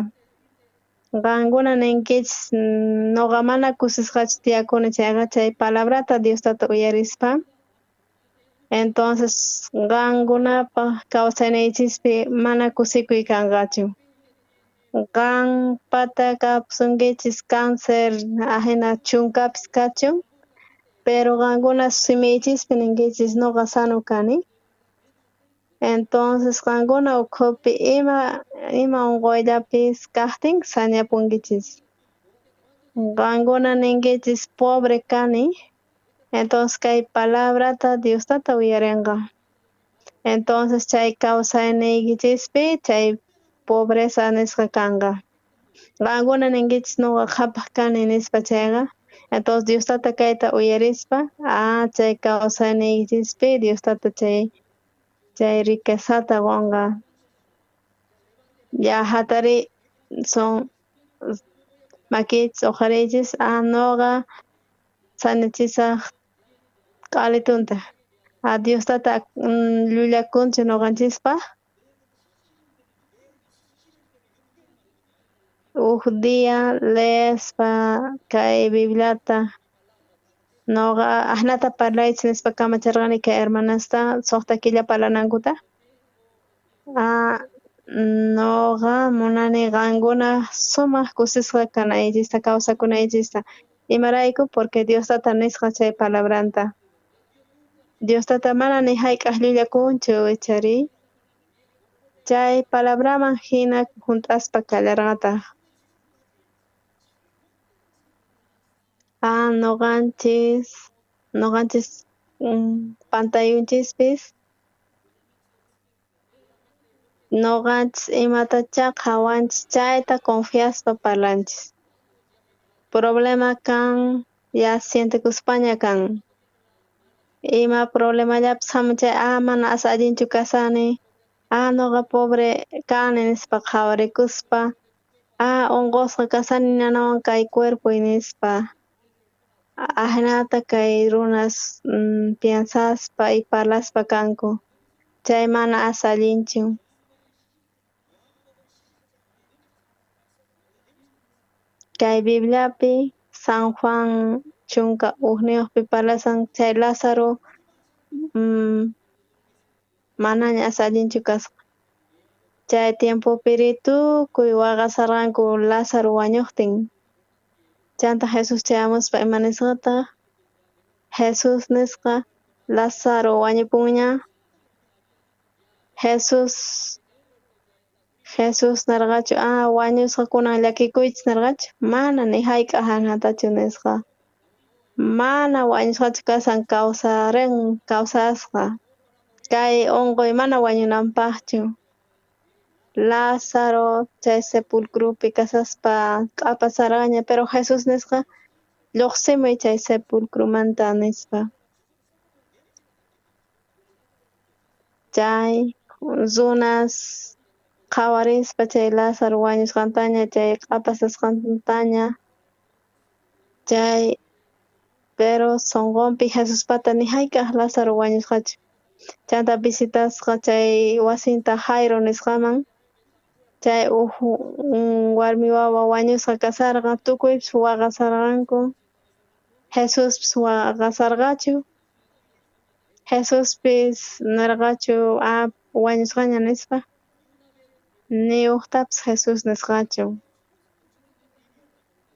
C: qankuna ninkichis nuqa mana kusisqachu tiyakuni chayqa chay palabrata Diostata uyarispa entonces qankunapaq kawsayninchispi mana kusikuy kanqachu qan pata kawsunkichis cáncer hina chunkapis kachun pero qankuna simiychispi ninkichis nuqa sano kani entonces qankuna ukhupi ima unquyllapis kaqtin sañapunkichis qankuna ninkichis pobre kani entonces kay palabrata Diostata uyarinqa entonces chay kawsayniykichispi chay pobreza nisqa kanqa qankuna ninkichis nuqa qhapaq kani nispa chayqa entonces Diostata kayta uyarispa chay kawsayniykichispi Diostata chay riquezata wanqa ya hatari makichis uqarichis nuqa sañachisaq q'alitunta Diostata llullakunchu nuqanchispaq uk dia leespa kay Bibliata nuqa ahnata parlaychis nispa kamacharqani kay hermanasta suqta killa parlanankuta nuqa munani qankuna sumaq kusisqa kanaychista kawsakunaychista imarayku porque Diostata nisqa chay palabranta Diostata mana ni hayk'aq llullakunchu ichari chay palabraman hina hunt'aspa kallarqataq nuqanchis pantayunchispis nuqanchis imatacha qhawanchis chayta confiaspa parlanchis problema kan ya sientikuspaña kan ima problemallapas hamun chay mana asa allinchu kasani nuqa pobre kani nispa qhawarikuspa unqusqa kasani nanawan kay cuerpoy nispa ahnata kay runas piensaspa y parlaspa kanku chay mana asa allinchu kay Bibliapi San Juan chunka ugniyuqpi parlasan chay Lázaro manaña asa allinchu kasqa chay tiempupiri tukuy waqasarqanku Lázaro wañuqtin chanta Jesus chayamuspa imanisqataq Jesus nisqa Lázaro wañupunña Jesus Jesus narqachu wañusqa kunan llakikuychis narqachu mana ni hayk'aq hanatachu nisqa mana wañusqachu kasan kawsasqa kay unquy mana wañunanpaqchu Lázaro chay sepulcrupi kasaspa q'apasarqaña pero Jesus nisqa lluqsimuy chay sepulcrumanta nispa chay runas qhawarispa chay Lázaro wañusqantaña chay q'apasasqantaña chay pero sunqunpi Jesuspata ni hayk'aq Lázaro wañusqachu chanta visitasqa chay wasinta Jairo nisqaman chay warmi wawa wañusqa kasarqa tukuypis waqasarqanku Jesuspis waqasarqachu Jesuspis narqachu wañusqaña nispa niyuqtapis Jesus nisqachu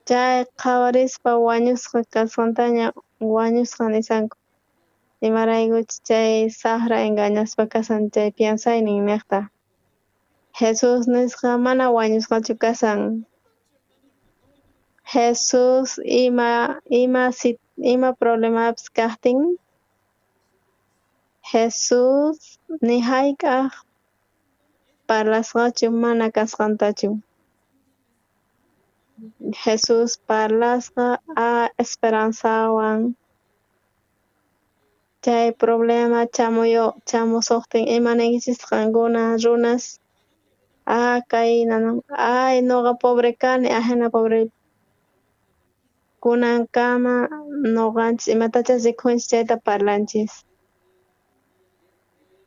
C: chay qhawarispa wañusqa kasqantaña wañusqa nisanku imaraykuchus chay saqra engañaspa kasan chay piensaynin niqta Jesus nisqa mana wañusqachu kasan Jesus ima problemapis kaqtin Jesus ni hayk'aq parlasqachu mana kasqantachu Jesus parlasqa esperanzawan chay problema chamusuqtin imanaychis qankuna runas kay nuqa pobre kani ajena pobre kunankama nuqanchis imatachas rikunchis chayta parlanchis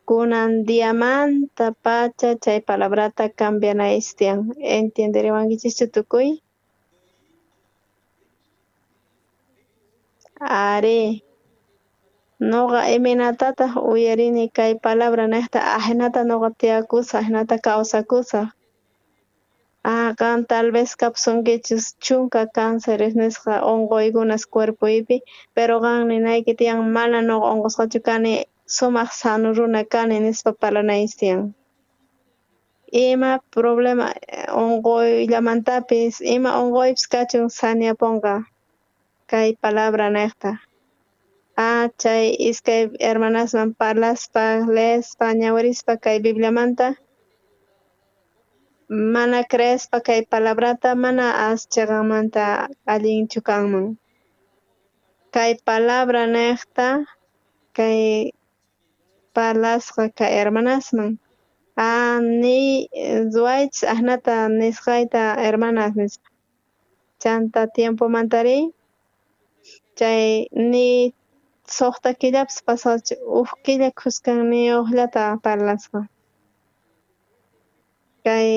C: kunan diamanta pacha chay palabrata cambianaychis tiyan entenderiwankichischu tukuy ari nuqa iminatataq uyarini kay palabra niqta ajenata nuqa tiyakusaq ajenata kawsakusaq kan tal vez kapsunkichis chunka cánceres nisqa unquykunas cuerpuypi pero qan ninayki tiyan mana nuqa unqusqachu kani sumaq sanu runa kani nispa parlanaychis tiyan ima problema unquylamantapis ima unquypis kachun saneapunqa kay palabra niqta chay iskay hermanasman parlaspa leespa ñawirispa kay Bibliamanta mana creespa kay palabrata mana aschaqanmanta allinchu kanman kay palabra niqta kay parlasqa kay hermanasman ni ruaychis ajenata nisqayta hermanas nispa chanta tiempomantari chay ni suqta killapis pasachu killa kusqanniyuqllata parlasqa kay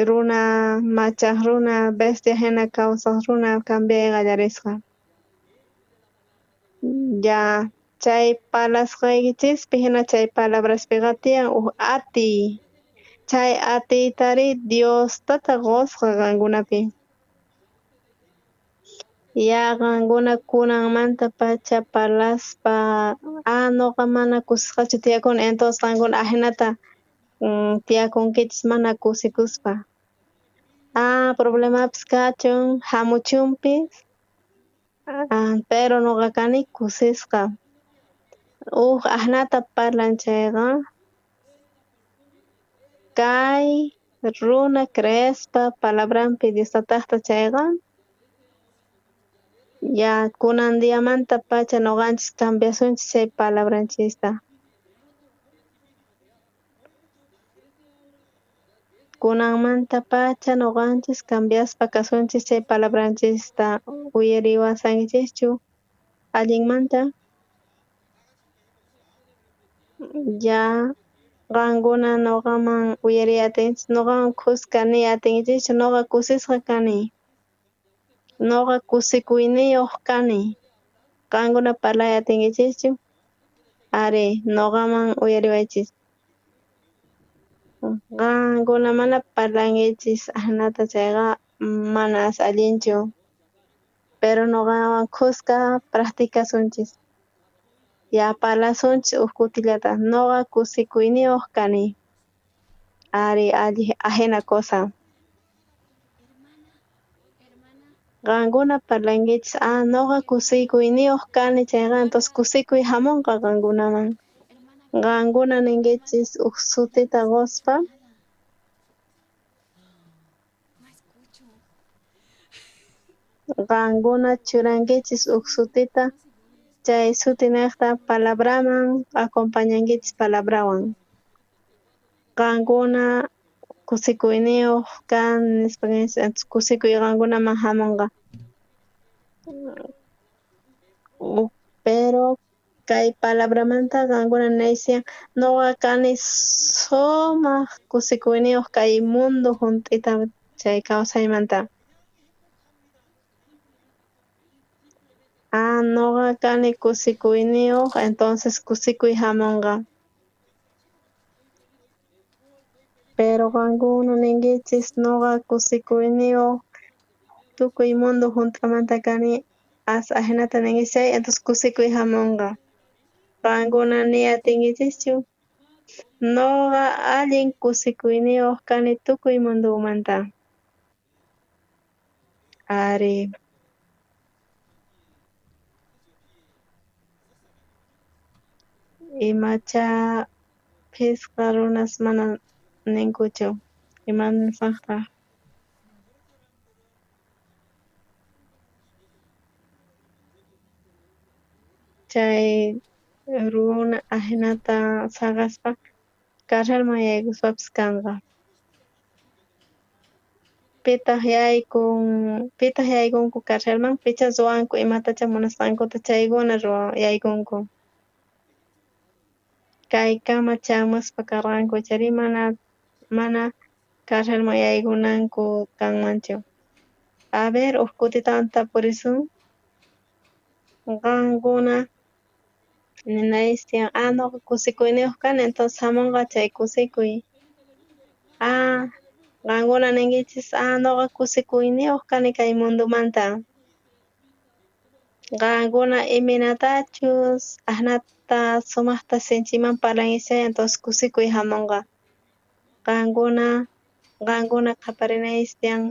C: runa machaq runa bestia hina kawsaq runa cambiay qallarisqa chay parlasqaychispi hina chay palabraspiqa tiyan atiy chay atiytari Diostata qusqa qankunapi qankuna kunanmanta pacha parlaspa nuqa mana kusisqachu tiyakuni entonces qankuna ajenata tiyakunkichis mana kusikuspa problemapis kachun hamuchunpis pero nuqa kani kusisqa ajenata parlan chayqa kay runa creespa palabranpi Diostataqta chayqa kunan diamanta pacha nuqanchis cambiasunchis chay palabranchista kunanmanta pacha nuqanchis cambiaspa kasunchis chay palabranchista uyariwasankichischu allinmanta qankuna nuqaman uyariyatinchis nuqaman kuska ni atinchichischu nuqa kusisqa kani nuqa kusikuyniyuq kani qankuna parlay atinkichischu ari nuqaman uyariwaychis qankuna mana parlankichis ajenata chayqa manas allinchu pero nuqawan kuska practicasunchis parlasunchis kutillata nuqa kusikuyniyuq kani ari ajena cosa. Qankuna parlankichis noqa kusikuyniyuq kani chayqa entonces kusikuy hamunqa qankunaman. Qankuna ninkichis huk sutita quspa qankuna churankichis huk sutita chay suti niqta palabraman acompañankichis palabrawan. Qankuna kusikuyniyuq kan nispa entonces kusikuy qankunaman hamunqa. Pero kay palabramanta qankuna naysiyan nuqa kani sumaq kusikuyniyuq kay mundo hunt'ita chay kawsaymanta. Nuqa kani kusikuyniyuq entonces kusikuy hamunqa. Pero qankuna ninkichis nuqa kusikuyniyuq tukuy mundo hunt'amanta kani ajenata ninkichis chay entonces kusikuy hamunqa. Qankuna ni atinkichischu nuqa allin kusikuyniyuq kani tukuy mundumanta. Ari. Imacha pisqa runas mana ninkuchu imanasaqtaq. Chay runa ajenata saqaspa karralman yaykuspapas kanqa. Pitaq yaykunku karralman pichas ruwanku imatacha munasqankuta chaykuna yaykunku. Kay kama chamuspa karqanku chari mana karralman yaykunanku kanmanchu. A ver huk kutitawan tapurisun. Qankuna ninaysiyan nuqa kusikuyniyuq kani entonces hamunqa chay kusikuy. Qankuna ninkichis nuqa kusikuyniyuq kani kay mundumanta. Qankuna iminatachus asnata sumaqta sinchiman parlankichay entonces kusikuy hamunqa. Qankuna qaparinaysiyan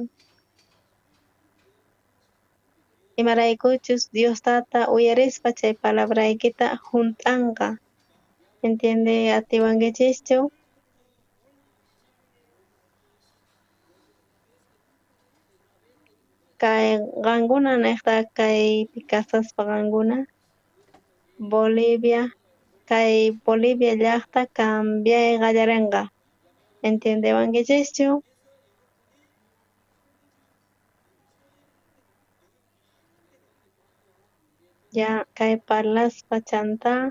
C: imaraykuchus Diostata uyarispa chay palabraykita hunt'anqa. Entiende atiwankichischu? Kay qankuna niqta kaypi kasaspa qankuna Bolivia llaqta Cambiay qallarinqa. Entiendewankichischu? Ya kay parlaspa chanta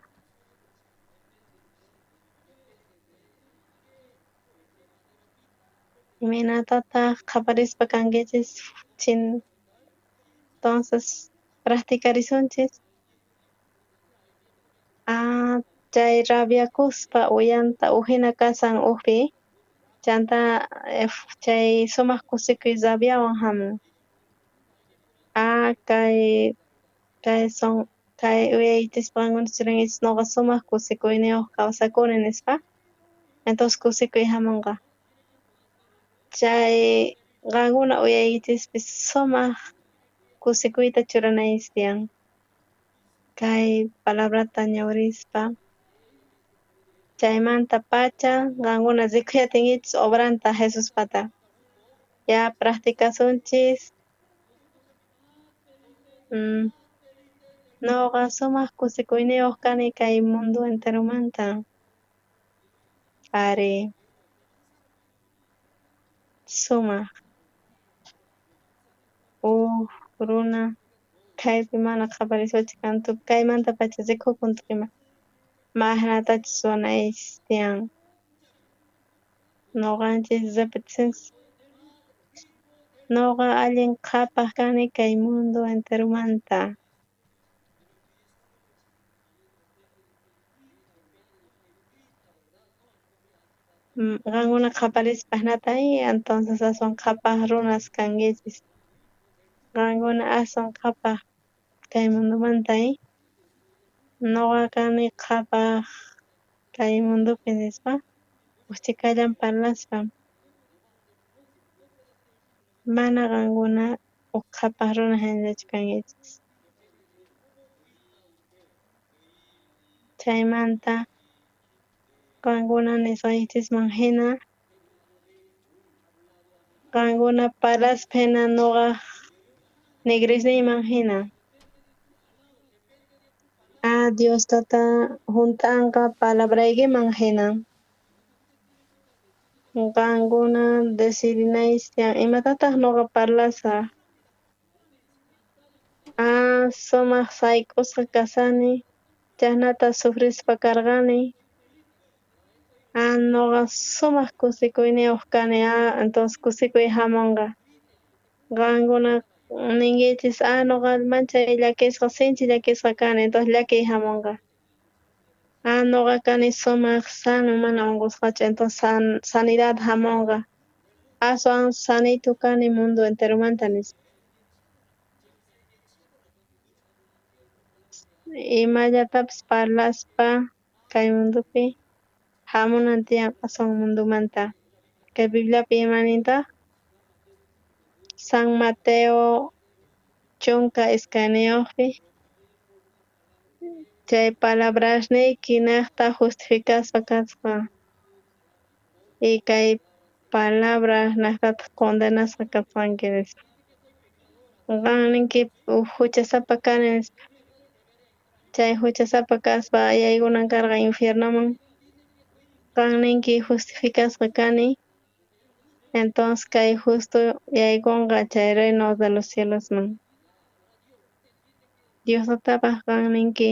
C: iminatataq qaparispa kankichis entonces practicarisunchis. Chay rabiakuspa uyanta uhina kasan ukpi chanta chay sumaq kusikuy rabiawan hamun. Kay uyayichispa qankuna churankichis nuqa sumaq kusikuyniyuq kawsakuni nispa entonces kusikuy hamunqa. Chay qankuna uyaykichispis sumaq kusikuyta churanaysiyan. Kay palabrata ñawirispa chaymanta pacha qankuna rikuyatinkichis obranta Jesuspata. Ya practicasunchis. Nuqa sumaq kusikuyniyuq kani kay mundo enteromanta. Ari. Sumaq. Runa kaypi mana qaparispacha kaymanta pacha rikukun tukuyman. Imagnatachus wanaysiyan. Nuqanchis repetisunchis. Nuqa allin qhapaq kani kay mundo enteromanta. Qankuna qhaparispa asnata entonces aswan qhapaq runas kankichis. Qankuna aswan qhapaq kay mundumanta nuqa kani qhapaq kay mundupi nispa uchikayllan parlaspa mana qankuna uqhapaq runa hinallachu kankichis. Chaymanta qankuna nisqanchisman hina qankuna parlaspa hina nuqaq negrisniyman hina Diostata juntanqa palabraykiman hina qankuna decidinaysian imatataq nuqa parlasaq sumaq sayk'usqa kasani chasnata sufrispa karqani nuqa sumaq kusikuyniyuq kani entonces kusikuy hamunqa qankuna ninkichis nuqamancha llakisqa sinchi llakisqa kani entonces llakiy hamunqa nuqa kani sumaq sano mana unqusqachu entonces sanidad hamunqa aswan sanitu kani mundo enteromanta nispa imallatapas parlaspa kay mundupi hamunan tiyan aswan mundumanta kay Bibliapi imanintaq San Mateo chunka iskaniyuqpi chay palabrasniyki niqta justificaspa kasqa y kay palabra niqtataq condenasqa kasqanki nispa qan ninki huchasapa kani nispa chay huchasapa kaspa yaykunan karqan infiernoman qan ninki justificasqa kani entonces kay justo yaykunqa chay reino de los cielosman Diosllatapas qan ninki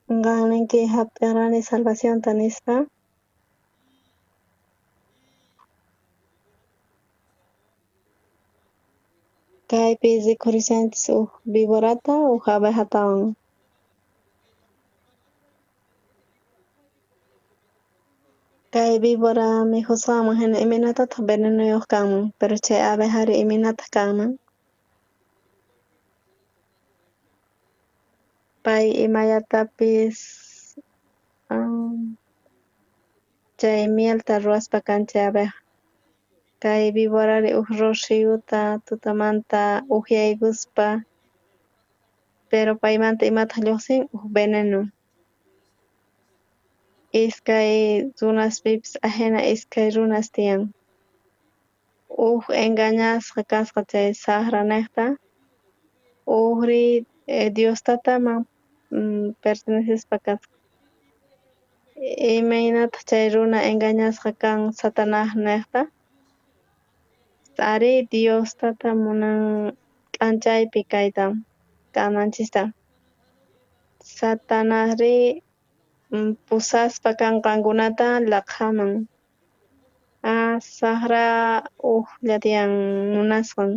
C: qan ninki hap'iqrani salvacionta nispa kaypi rikhurishanchis víborata abejatawan kay víbora mijusqanman hina iminatataq venenuyuq kanman pero chay abejari iminataq kanman pay imallatapis chay mielta ruwaspa kan chay abeja kay víborari rosiyuta tutamanta upiaykuspa pero paymanta imataq lluqsin veneno iskay runaspipis ahina iskay runas tiyan engañasqa kasqa chay saqra niqta ri Diostataman pertenecespa kasqa imaynataq chay runa engañasqa kan Satanás niqta ari Diostata munan k'anchaypi kayta k'ananchista Satanasri pusaspa kan qankunata laqhaman saqra lla tiyan munasqan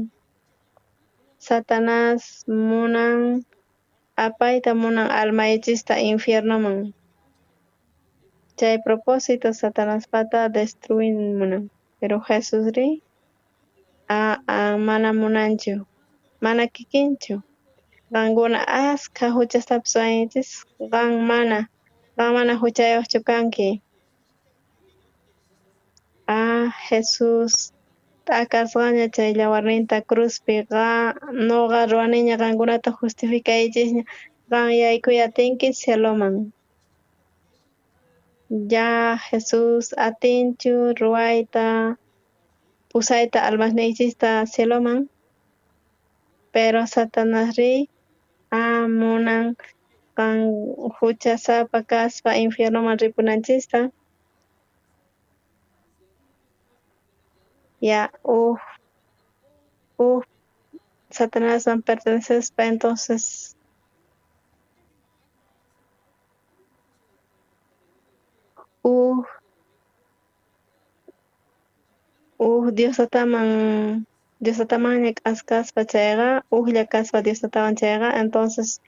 C: Satanás munan apayta munan almaychista infiernoman chay propósito Satanaspata destruin munan pero Jesusri mana munanchu mana kikinchu qankuna askha huchastapas wañuchis qan mana huchayuqchu kanki Jesus t'akasqaña chay yawarninta cruzpi nuqa ruwaniña qankunata justificaychisña qan yaykuy atinki cieloman Jesus atinchu ruwayta pusayta almasniykista cieloman pero Satanasri munan qan huchasapa kaspa infiernoman ripunanchista huk Satanás man perteneces, entonces Dios ataman yak askas pachayga, llakas Dios atawan chayga, entonces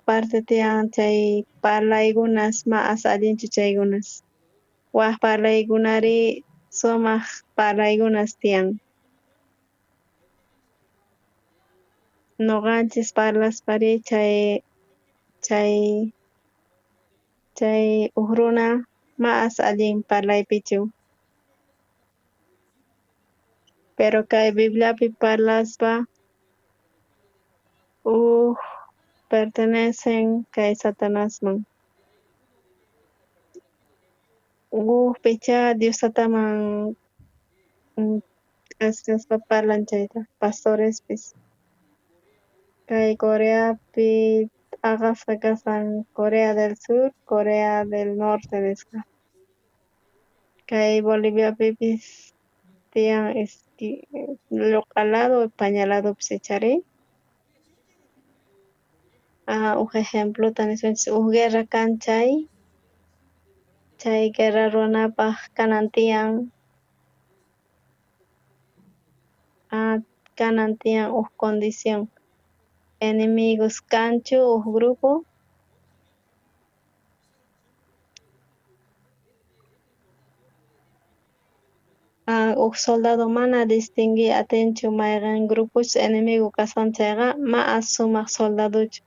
C: parte tiyan chay parlaygunas ma allinchu chaygunas. Wah parlaygunari sumaq parlaygunas tiyan. Noqanchis parlaspari chay runa ma allin parlaypichu. Pero kay Bibliapi parlaspa pertenecen kay Satanasman. Picha Dios ataman asqaspa parlan chayta, pastores pis. Kay Coreapi aqasqa kasan Corea del Sur, Corea del Norte nisqa. Kay Boliviapipis tiyan localado, pañalado psichari. Ejemplo tanisunchis guerra kan chay guerra runapaq kanan tiyan condición enemigos kanchu grupo soldado mana distingui atinchu mayqan grupos enemigo kasan chayqa ma sumaq soldaduchu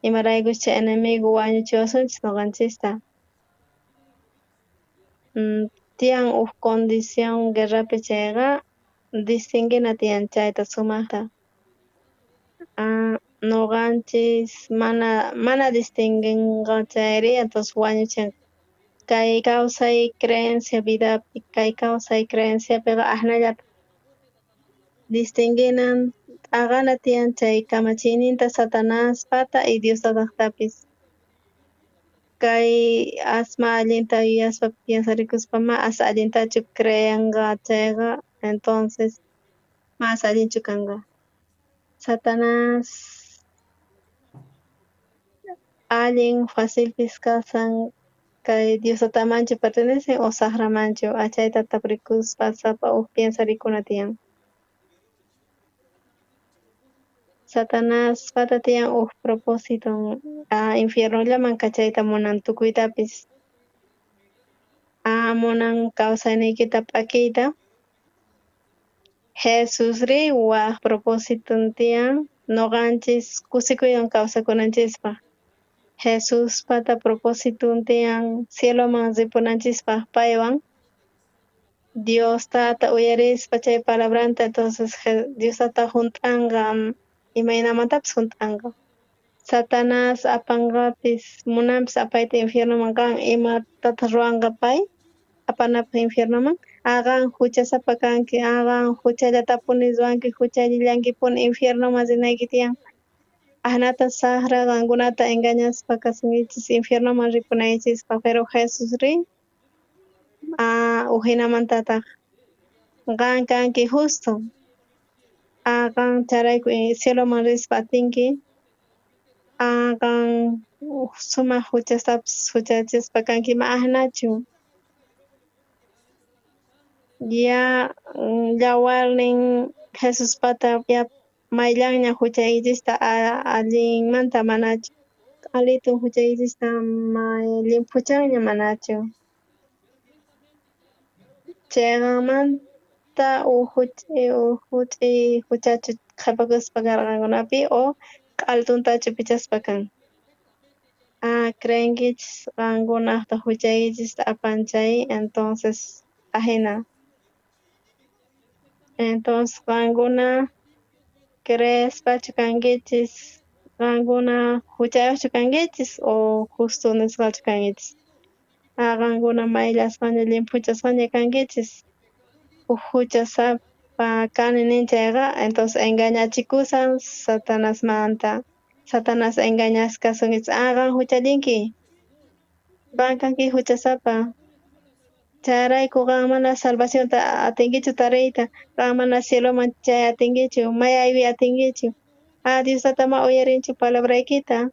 C: imaraykush chay enemigo wañuchiwasunchis noqanchista. Tiyan condición guerrapi chayqa distinguina tiyan chayta sumaqta. Noqanchis mana distinguinqa chayri entonces wañuchin. Kay kawsay creencia vidapi, kay kawsay creenciapiqa ahnallata distinguinan t'aqana tiyan chay kamachiyninta Satanaspata y Diostataqtapis. Kay asma allinta yuyaspa piensarikuspa ma allintachu creanqa chayqa entonces mas allinchu kanqa. Satanás allin facilpis kasan kay Diosatamanchu pertenecen o saqramanchu chayta tapurikuspa sapa piensarikuna tiyan. Satanás pata tiyan propósito infiernollaman kachayta munan tukuytapis. Munan kawsayniykita p'akiyta. Jesusri waq propósito tiyan noqanchis kusikuywan kawsakunanchispaq. Jesus pata propósito tiyan cieloman ripunanchispaq paywan. Dios tata uyarispa chay palabranta entonces Dios tata junt'anqa imaynamantapis junt'anqa. Satanás apanqapis munanpis apayta infiernoman kan imatataq ruwanqa pay apanapaq infiernoman qan huchasapa kanki qan huchallatapuni ruwanki huchallallankipuni infiernoman rinayki tiyan ahnata saqra qankunata engañaspa kasunkichis infiernoman ripunaychispa pero Jesusri hinamantataq qan kanki justo qan charayku cieloman rispa atinki qan sumaq huchastapis huchachispa kanki ma ahnachu. Yawarnin Jesus pata mayllanña huchaykillista allinmanta manachu alitun huchaykillista limpuchanña manachu. Chayqanmanta huchachu qhipakuspa karqankunapi o k'altuntachu pichaspa kan. Creenkichis qankunaqta huchaykillista apanchay entonces ahina. Entonces qankuna creespachu kankichis qankuna huchayuqchu kankichis o justo nisqachu kankichis. Qankuna mayllasqaña limpuchasqaña kankichis huchasapa kani ninchayqa entonces engañachikusan Satanasmanta. Satanás engañas kasunkichis qan huchallinki qan kanki huchasapa Charayku qan mana salvacionta atinkichu tariyta, qan mana cieloman chay atinkichu, mayaypi atinkichu. Diostata ma uyarinchu palabraykita.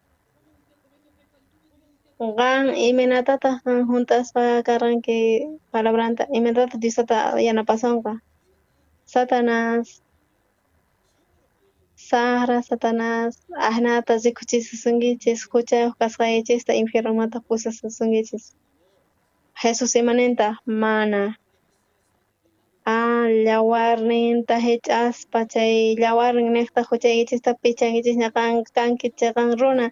C: Qan iminatataq qan juntaspa karqanki palabranta, imatataq Diostata yanapasunqa. Satanás, Sara, Satanás, ahnata rikuchisisunkichis, huchayuq kasqaychista infiernomanta pusasisunkichis. Jesus imanintaq mana. Llawarninta hich'aspa chay llawarnin niqta huchaykichista pichankichis ña kanki chay qan runa,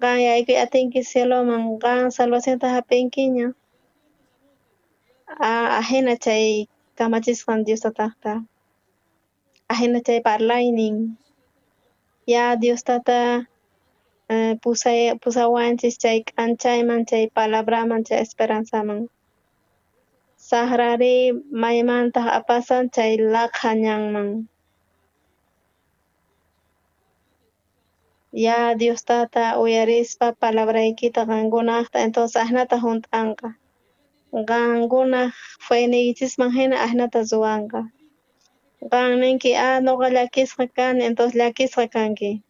C: qan yaykuy atinki cieloman, qan salvacionta hapinkiña. Ahina chay kamachisqan Diostataqta, ahina chay parlaynin. Diostata pusawanchis chay k'anchayman, chay palabraman, chay esperanzaman. Saqrari maymantaq apasan chay laqha ñanman. Diostata uyarispa palabraykita qankunaqta entonces ahnata hunt'anqa. Qankunaq fayniykichisman hina ahnata ruwanqa. Qan ninki nuqa llakisqa kani, entonces llakisqa kanki.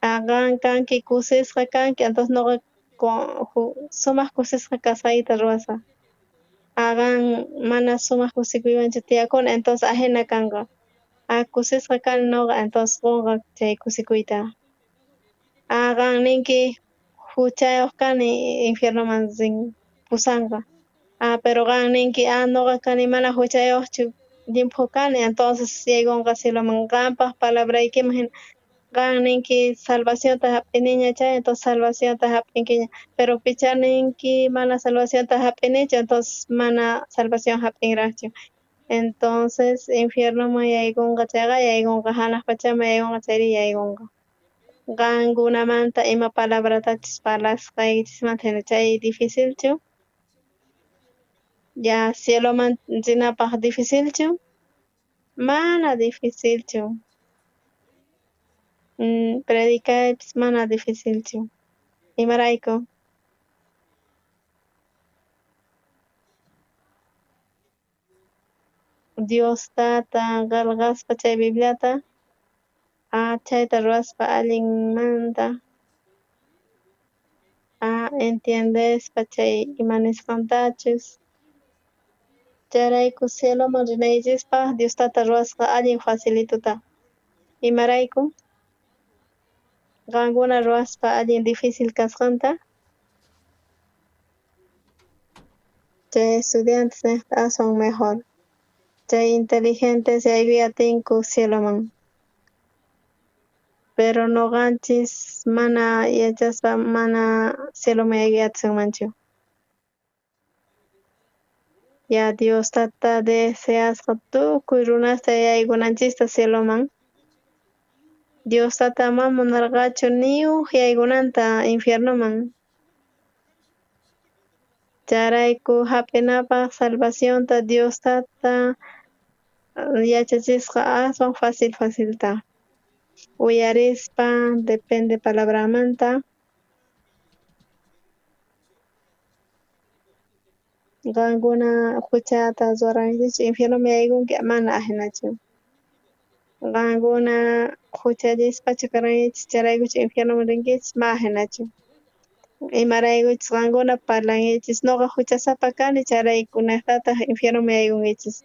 C: Qan kanki kusisqa kanki, entonces nuqa sumaq kusisqa kasqayta ruwasqa. Qan mana sumaq kusikuywanchu tiyakuni, entonces ahina kanqa. Kusisqa kani nuqa, entonces qunqa chay kusikuyta. Qan ninki huchayuq kani, infiernoman pusanqa. Pero qan ninki nuqa kani mana huchayuqchu, limpu kani, entonces yaykunqa cieloman. Qanpaq palabraykiman hina qan ninki salvacionta hap'iniña chay, entonces salvacionta hap'inkiña. Pero picha ninki mana salvacionta hap'inichu, entonces mana salvación hap'inraqchu. Entonces infiernoman yaykunqa chayqa, yaykunqa hanaq pachaman yaykunqa chayri yaykunqa. Qankunamanta ima palabratachis parlasqaykichismanta hina chay dificilchu? Cieloman rinapaq dificilchu? Mana dificilchu. Predicaypis mana dificilchu. Imarayku? Diostata qalqaspa chay Bibliata, chayta ruwaspa allinmanta, entiendespa chay ima nisqantachus. Chayrayku cieloman rinaychishpaq Diostata ruwasqa allin facilituta. Imarayku? Qankuna ruwaspa allin difícil kasqanta, chay estudiantes niqta aswan mejor. Chay inteligentes yaykuy atinku cieloman. Pero nuqanchis mana yachaspa mana cieloman yaykuy atisunmanchu. Diostata deseasqa tukuy runasta yaykunanchista cieloman. Diostata ama munarqachu niyuq yaykunanta infiernoman. Chayrayku hap'inapaq salvacionta Diostata yachachisqa aswan facilta. Uyarispa depende palabramanta. Qankuna huchata rurankichu infiernoman yaykunki mana ahinachu. Qankuna huchallispachu karqankichis chayraykuchu infiernoman rinkichis ma ahinachu. Imaraykuchus qankuna parlankichis nuqa huchasapa kani chayrayku niqtataq infiernoman yaykunkichis.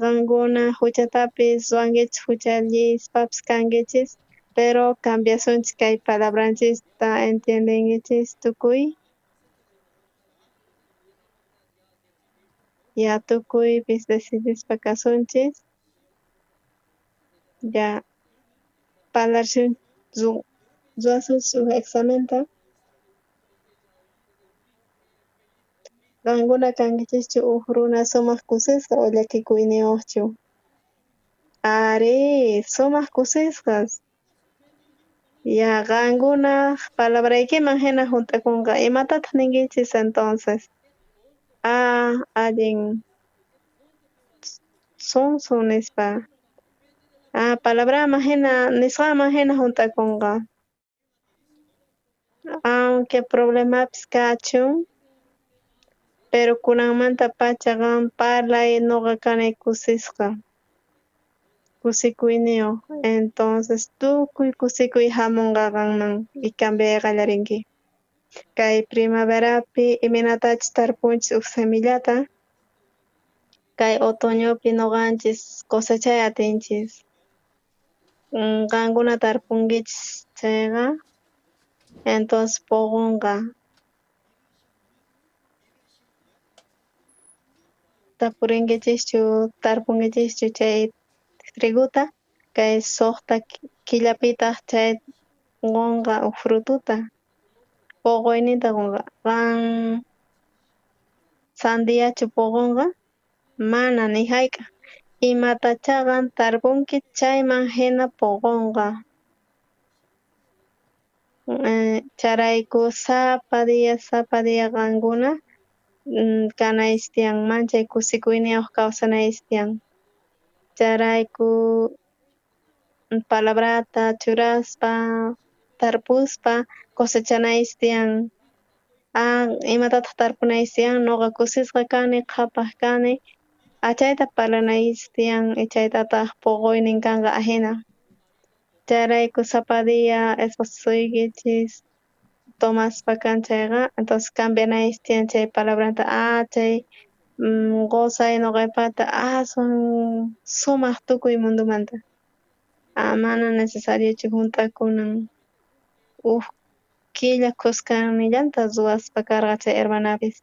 C: Qankuna huchatapis ruwankichis huchallispapas kankichis, pero cambiasunchis kay palabranchista entiendenkichis tukuy. Tukuypis decidispa kasunchis. Parlashun ruwasunchis examenta. Qankuna kankichischu runa sumaq kusisqa o llakikuyniyuqchu? Ari, sumaq kusisqas. Qankuna palabraykiman hina hunt'akunqa imatataq ninkichis entonces? Allin sunsun nispa. Palabraman hina nisqaman hina hunt'akunqa. Aunque problemapis kachun, Pero kunanmanta pachaqa parlay noqa kanay kusisqa. Kusikuyniyoq. Entonces tukuy kusikuy hamunqa qanman y cambia qallarinki. Kay primaverapi iminatachus tarpunchis huk semillata. Kay otoñopi noqanchis cosechay atinchis. Qankuna tarpunkichis chayqa. Entonces puqunqa. Tapurinkichikchu tarpunkichischu chay triguta. Kay suqta killapitaq chay qunqa huk frututa. Puquyninta qunqa. Qan sandiachu puqunqa? Mana ni hayk'aq. Imatachaqa tarpunki chayman hina puqunqa. Charayku sapa dia qankuna kanayis tiyan manchay kusikuyniyuq kawsanayis tiyan. Charayku palabrata churaspa, tarpuspa cosechanayis tiyan. Imatataq tarpunayis tiyan nuqa kusisqa kani, qhapaq kani, chayta parlanayis tiyan y chaytataq puquynin kanqa ahina. Charayku sapa dia esposuykichis tomaspa kan chayqa, entonces cambianayis tiyan chay palabranta chay qusay nuqaypata aswan sumaq tukuy mundumanta. Mana necesariochu junt'akunan huk killa kuskanillanta ruwaspa karqa chay hermanapis.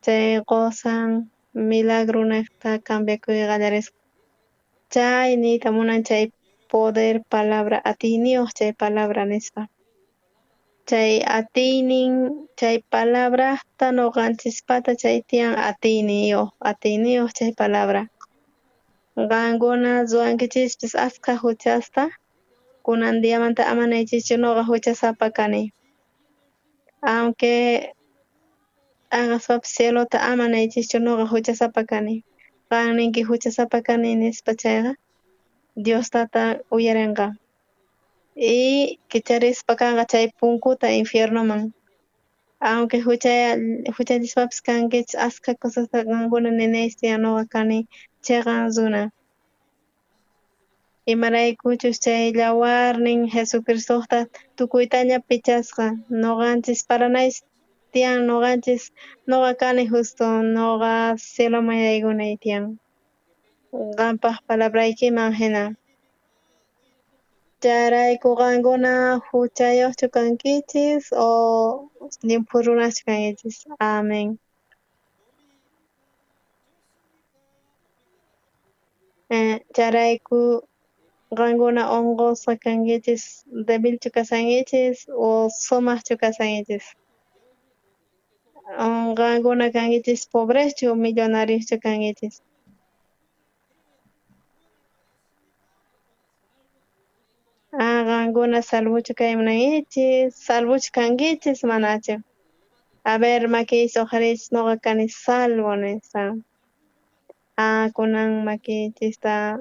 C: Chay qusan milagrunata cambiakuy qallarisqa. Chay niyta munan chay poder palabra atiyniyuq chay palabra nispa. Chay atiynin chay palabrasta nuqanchispata chay tiyan atiyniyuq chay palabra. Qankuna ruwankichispis askha huchasta, kunan diamanta amanaychikchu nuqa huchasapa kani. Aunque hagaspapas cielota amanaychikchu nuqa huchasapa kani. Qan ninki huchasapa kani nispa chayqa Diostata uyarinqa. Y kicharispa kanqa chay punkuta infiernoman. Aunque huchachispapas kankichis askha kusasta qankuna ninayis tiyan nuqa kani chiqan runa. Imaraykuchus chay yawarnin Jesucristuta tukuytaña pichasqa nuqanchis paranayis tiyan nuqanchis nuqa kani justo nuqa cieloman yaykunay tiyan. Qampaq palabraykiman hina. Charayku qankuna huchayuqchu kankichis o limpu runaschu kankichis. Amén. Charayku qankuna unqusqa kankichis debilchu kasankichis o sumaqchu kasankichis. Qankuna kankichis pobreschu millonarioschu kankichis. Qankuna salvochu kaymunankichis, salvochu kankichis manachu. A ver, makiyta uqarichis nuqa kani salvo nisa. Kunan makichista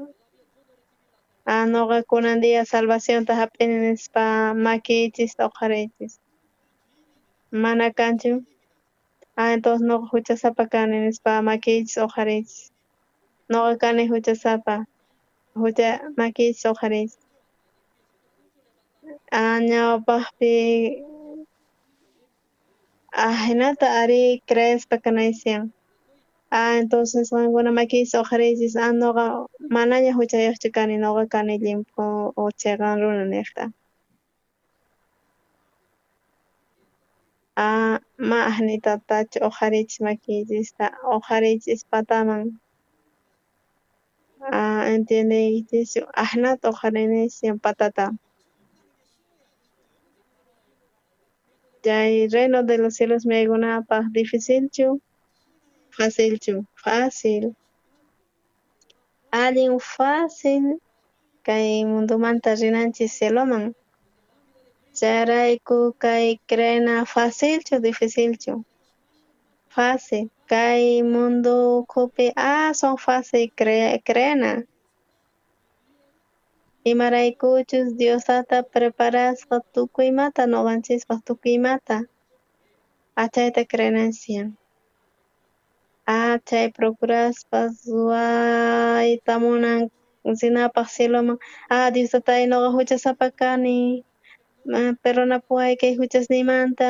C: nuqa kunan dia salvacionta hap'ini nispa makichista uqarichis. Mana kanchu? Entonces nuqa huchasapa kani nispa makichis uqarichis. Nuqa kani huchasapa, makichis uqarichis. Ñawpaqpi hinata ari creespa kanayis tiyan. Entonces qankuna makichis uqarichis nuqa manaña huchayuqchu kani, nuqa kani limpu o chiqan runa niqta. Ma ahnitatachu uqarichis makichista, uqarichis pataman. Entiendiychischu ahnata uqarinis tiyan patata. Chay reino de los cielos yaykunapaq dificilchu, facilchu? Fácil. Allin fácil kay mundumanta rinanchis cieloman. Charayku kay creena facilchu, dificilchu? Fácil. Kay mundukupi aswan fácil creena. Imaraykuchus Diosata preparasqa tukuymata nuqanchispaq tukuymata. Chayta creenanchis tiyan. chay procuras pasway tamunan sinapaq cieloman Diostatay noqa huchasapa kani perdonapuway kay huchasniymanta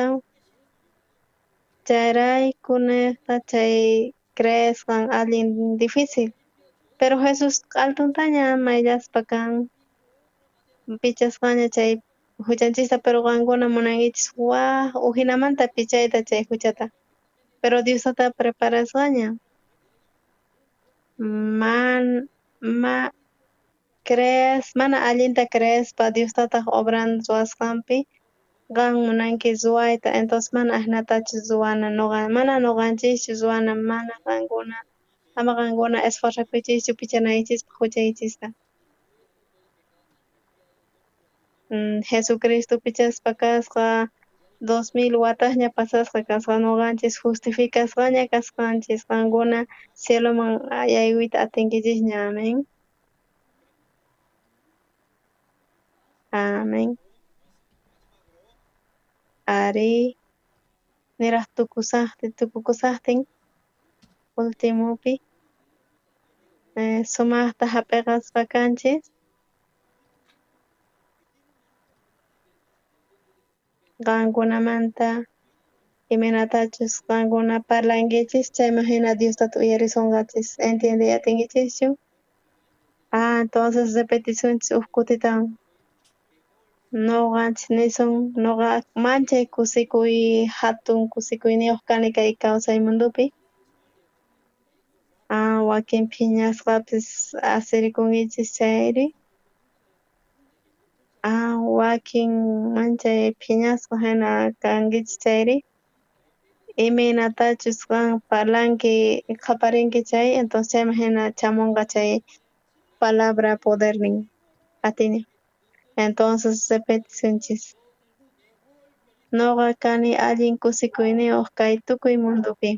C: chayraykuna chay creesqan allin difícil pero Jesus altuntaña mayllaspa kan pichasqaña chay huchanchista pero qankuna munankichis waq uhinamanta pichayta chay huchata pero Diosata preparasqaña mana allinta creespa Diostataq obran ruwasqanpi qan munanki ruwayta entonces mana ahnatachus ruwana mana nuqanchikchu ruwana mana qankuna ama qankuna esforzakuchiychu pichanaychista huchaychista Jesucristo pichaspa kasqa 2000 wataqña pasasqa kasqa nuqanchis justificasqaña kasqanchis qankuna cieloman yaywita atinkichikña amén amén ari niraq tukukusaqtin ultimupi sumaqta hap'iqaspa kanchis qankunamanta imanatachus qankuna parlankichis chayman hina Diostata uyarisunqachis entiendiyatinkichikchu entonces repetisunchis huk kutitawan nuqanchis nisun nuqa manchay kusikuy hatun kusikuyniyuq kani kay kawsay mundupi wakin phiñasqapis asirikunkichis chayri wakin manchay phiñasqa hina kankichis chayri imaynatachus parlanki qaparinki chay entonces chayman hina chamunqa chay palabra podernin atini entonces repetisunchis nuqa kani allin kusikuyniyuq kay tukuy mundupi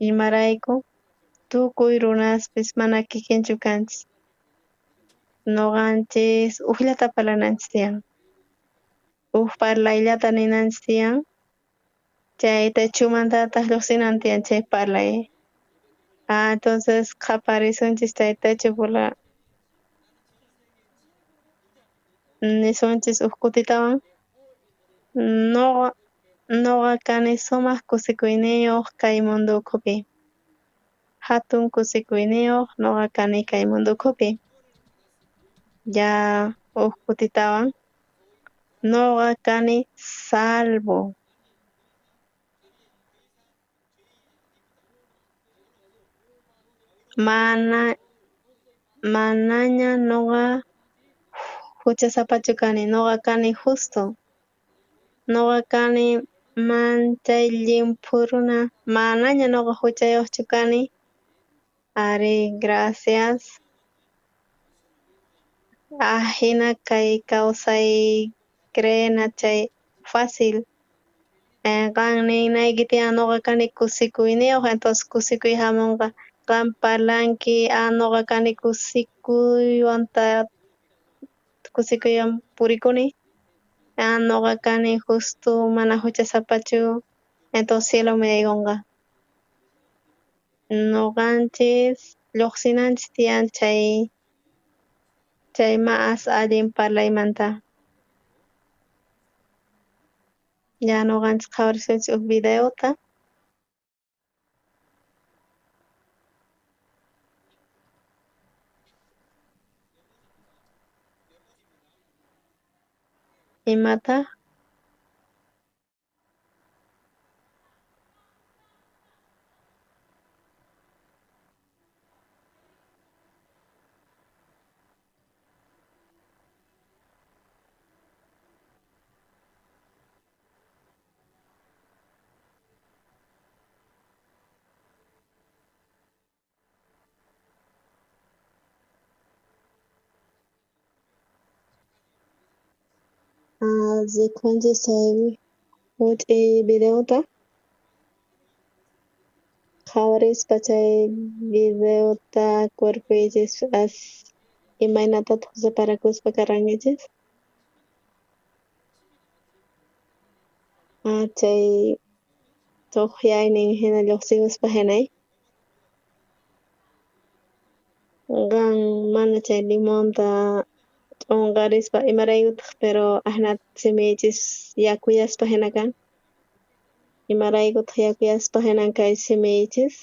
C: imarayku tukuy runaspis mana kikinchu kanchis nuqanchis ukllata parlananchis tiyan parlayllata ninanchis tiyan chay techumantataq lluqsinan tiyan chay parlay entonces qaparisunchis chay techupula nisunchis huk kutitawan nuqa kani sumaq kusikuyniyuq kay mundukupi hatun kusikuyniyuq nuqa kani kay mundukupi huk kutitawan nuqa kani salvo manaña nuqa huchasapachu kani nuqa kani justo nuqa kani manchay limpu runa manaña nuqa huchayuqchu kani ari gracias hina kay kawsay creena chay fácil qan ninnayki tiyan nuqa kani kusikuyniyuq entonces kusikuy hamunqa qan parlanki nuqa kani kusikuywan purikuni nuqa kani justo mana huchasapachu entonces cielomi yaykunqa nuqanchis lluqsinanchis tiyan chay mas allin parlaymanta nuqanchis qhawarisunchis huk videota imataq rikunchis chay huch'uy videota qhawarispa chay videota cuerpuychis imaynatataq separakuspa karrankichis chay toqyaynin hina lluqsimuspa hinay qan mana chay limonta t'unqarispa imaraykutaq pero ahnata simichis yakuyaspa hina kan imaraykutaq yakuyaspa hinan kay simichis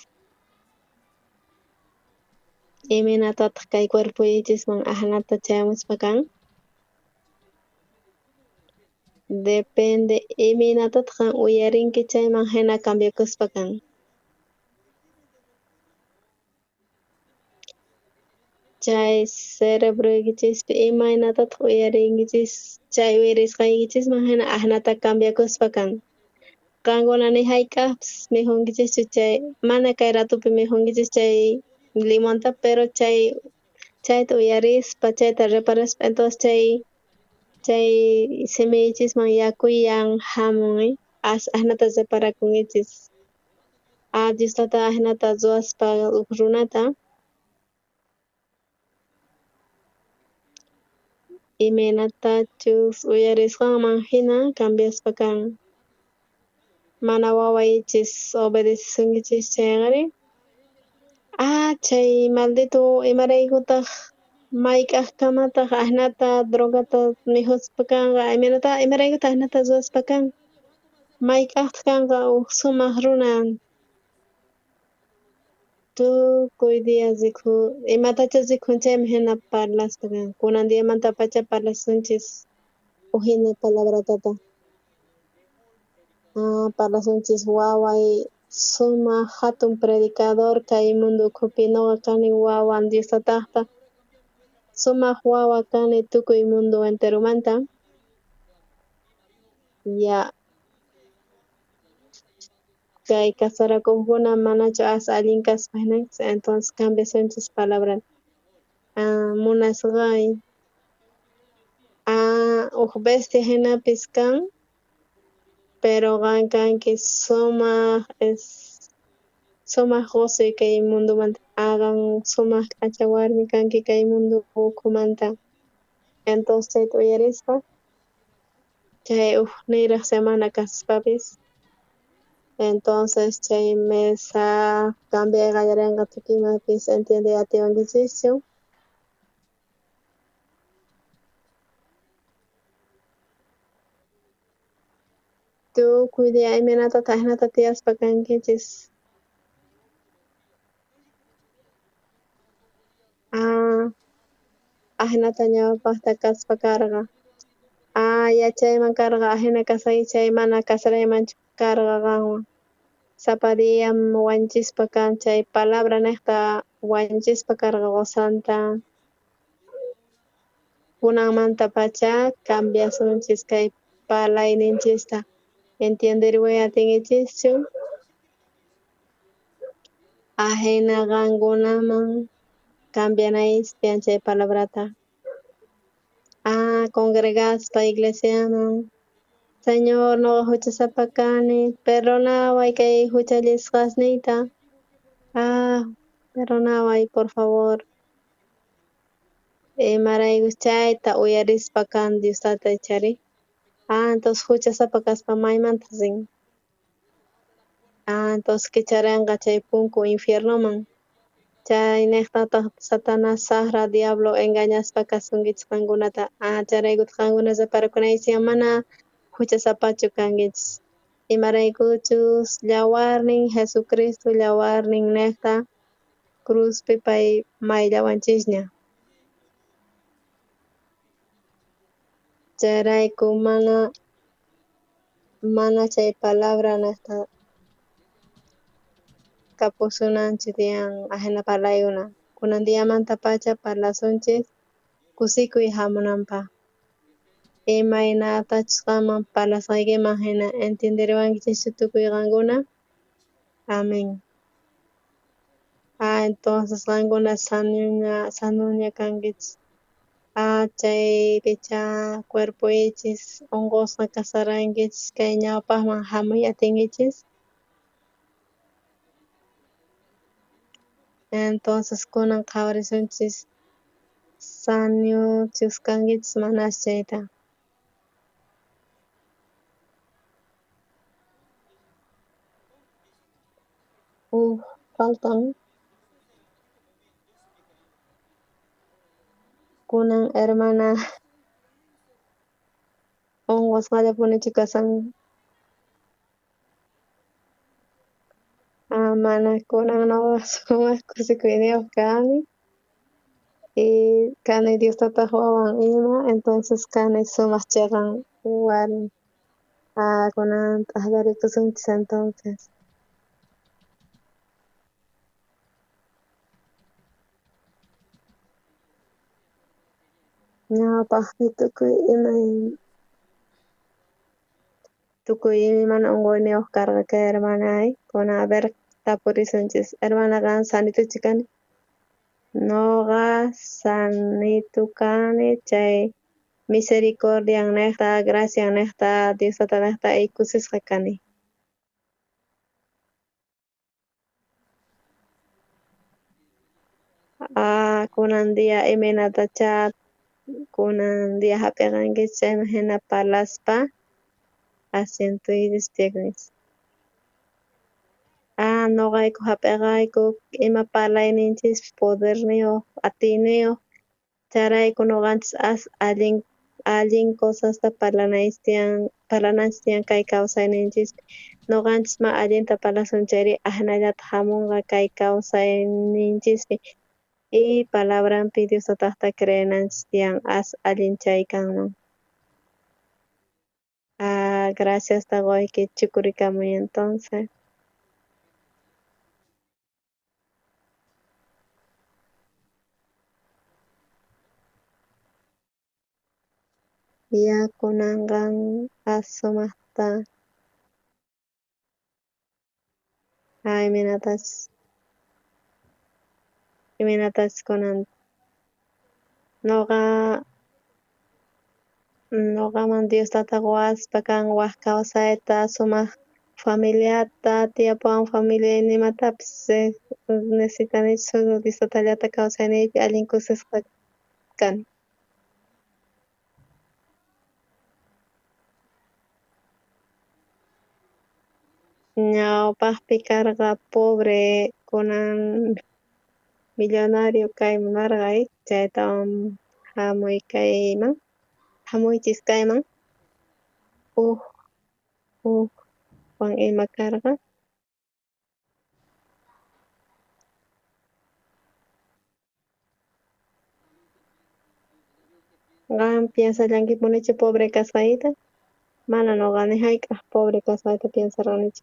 C: iminatataq kay cuerpuychisman ahnata chayamuspa kan depende iminatataq uyarinki chayman hina cambiakuspa kan chay cerebrokichispi imaynatataq uyarinkichis chay uyarisqaykichisman hina ahnata cambiakuspa kan qankuna ni hayk'aqpis mijunkichischu chay mana kay ratupi mijunkichischu chay limonta pero chayta uyarispa chayta reparaspa entonces chay simichisman yakuyan hamun ahnata reparakunkichis Dioslata ahnata ruwaspa uk runata imaynatachus uyarisqanman hina cambiaspa kan mana wawaychis obedecersunkichis chayaqari chay maldito imaraykutaq mayk'aqkamataq ahnata drogata mijuspa kanqa imaraykutaq ahnata ruwaspa kan mayk'aqta kanqa sumaq runa tukuy dia imatachus rikhun chaymi hina parlaspa kan kunan diamantapacha parlasunchis hina palabratata parlasunchis waway sumaq hatun predicador kay mundu ukhupi nuqa kani wawan Dioslataqta sumaq wawa kani tukuy mundu enteromanta kay kasarakuqkuna manachu asa allin kaspa hinanchis entonces cambiasunchis palabrata munasqay uk bestia hinapis kan pero qan kanki sumaq qusuy kay mundumanta qan sumaq k'acha warmi kanki kay mundu ukhumanta entonces chayta uyarispa chay niraq semana kasuspapis entonces chay mesa cambiay qallarinqa tukuymapis entiende atipankichischu tukuy dia iminatataq ahnata tiyaspa kankichis ahnata ñawpaqta kaspa karqa yachayman karqa ahina kasay chay mana kasaraymanchu karqa qanwan sapa dia wanchispa kan chay palabra niqta wanchispa karqa qusanta kunanmantapacha cambiasunchis kay palayninchista entenderway atingichischu ahina qankunaman cambianayspyan chay palabrata congregaspa iglesiaman Señor nuqa huchasapa kani perdonaway kay huchallisqasniyta perdonaway por favor imaraykus chayta uyarispa kan Dioslata chari entonces huchasapa kaspa maymantas rin entonces kicharinqa chay punku infiernoman chay niqtataq Satanas saqra diablo engañaspa kasunkichis qankunata charaykutaq qankuna reparakunaychikqa mana huchasapachu kankichis imaraykuchus yawarnin Jesucristo yawarnin niqta cruzpi pay mayllawanchisña chayrayku mana chay palabra niqta kapusunanchis tiyan ahina parlaykuna kunan diamantapacha parlasunchis kusikuy hamunanpaq imaynatachus qanman parlasqaykiman hina entenderwankichischu tukuy qankuna amén entonces qankuna sanuña kankichis chaypicha cuerpuychis unqusqa kasarankichis kay ñawpaqman hamuy atinkichis entonces kunan qhawarisunchis sañuchus kankichis manash chayta faltan kunan hermana ongos ngalla puni chikasan mana kunan no sumas kusikwineo kani y kani Dios tatahuawan ima entonces kani sumas chegan wan kunan tajallarikusunchis entonces ñawpaqmi tukuy mana unquyniyoq karqa kay hermanay kuna a ver tapurisunchis hermanaqa sanituchu kani noqa sanitu kani chay misericordian niqta gracian niqta Diosta niqta aykusisqa kani kunan dia iminatacha kunan dia hap'iqanchis chayman hina palaspa asientoy despiernis noqayku hap'iqayku ima parlayninchis poderniyuq atiniyuq charayku nuqanchis allin cosasta parlananchis tiyan kay kawsayninchis nuqanchis ma allinta parlasun chayri ahnallata hamunqa kay kawsayninchispi y palabranpi Diostataqta creyananchis tiyan allin chay kanman graciasta wayki chukurikamuy entonces kunanqan sumaqta imanatachis kunan noqaman Diostata ruwaspa kan waq kawsayta sumaq familiata tiyapuwan familia nimatapis necesitanichu solo Diostatallata kawsayniypi allin kusisqa kani ñawpaqpi karqa pobre kunan millonario kayman marqay chaytawan hamuychis kayman wan ima karqa qan piensallankipunichu pobre kasqayta mana nuqa ni hayk'aq pobre kasqayta piensarqanichu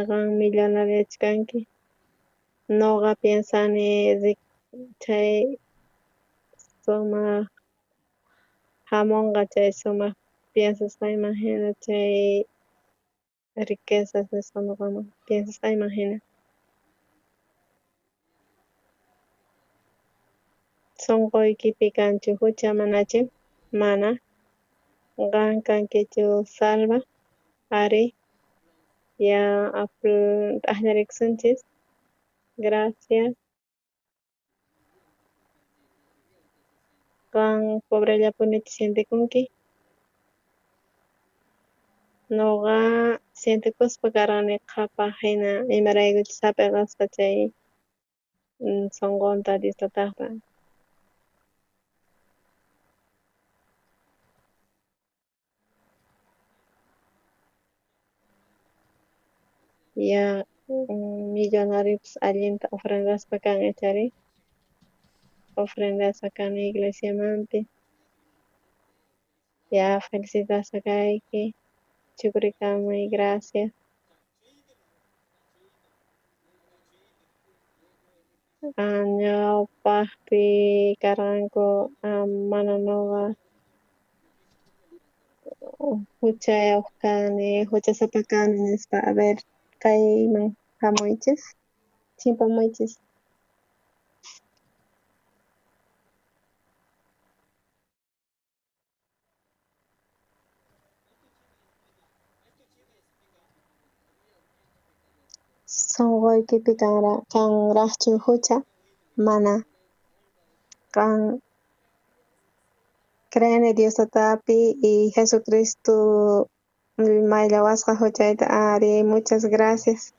C: qan millonariachu kanki nuqa piensani chay sumaq hamunqa chay sumaq piensasqayman hina chay riquezas nisqa nuqaman piensasqayman hina sunquykipi kanchu hucha manachu mana qan kankichu salva ari t'aqllarikusunchis gracias qan pobrellapunichin sientikunki nuqa sientikuspa karqani qhapa hina imaraykuchus hap'iqaspa chay sunqunta Diostataqta millonarios allinta ofrendaspa kan chari ofrendaspa kani iglesiamanpi felicitaspa kayki chukurikamuy gracias ñawpaqpi karqanku mana nuqa huchayuq kani huchasapa kani nispa a ver kayman hamuychis chimpamuychis sunquykipi kanraqchu hucha mana kan creen en Diosatapi y Jesucristo Maylawasqa huchayta ari, muchas gracias.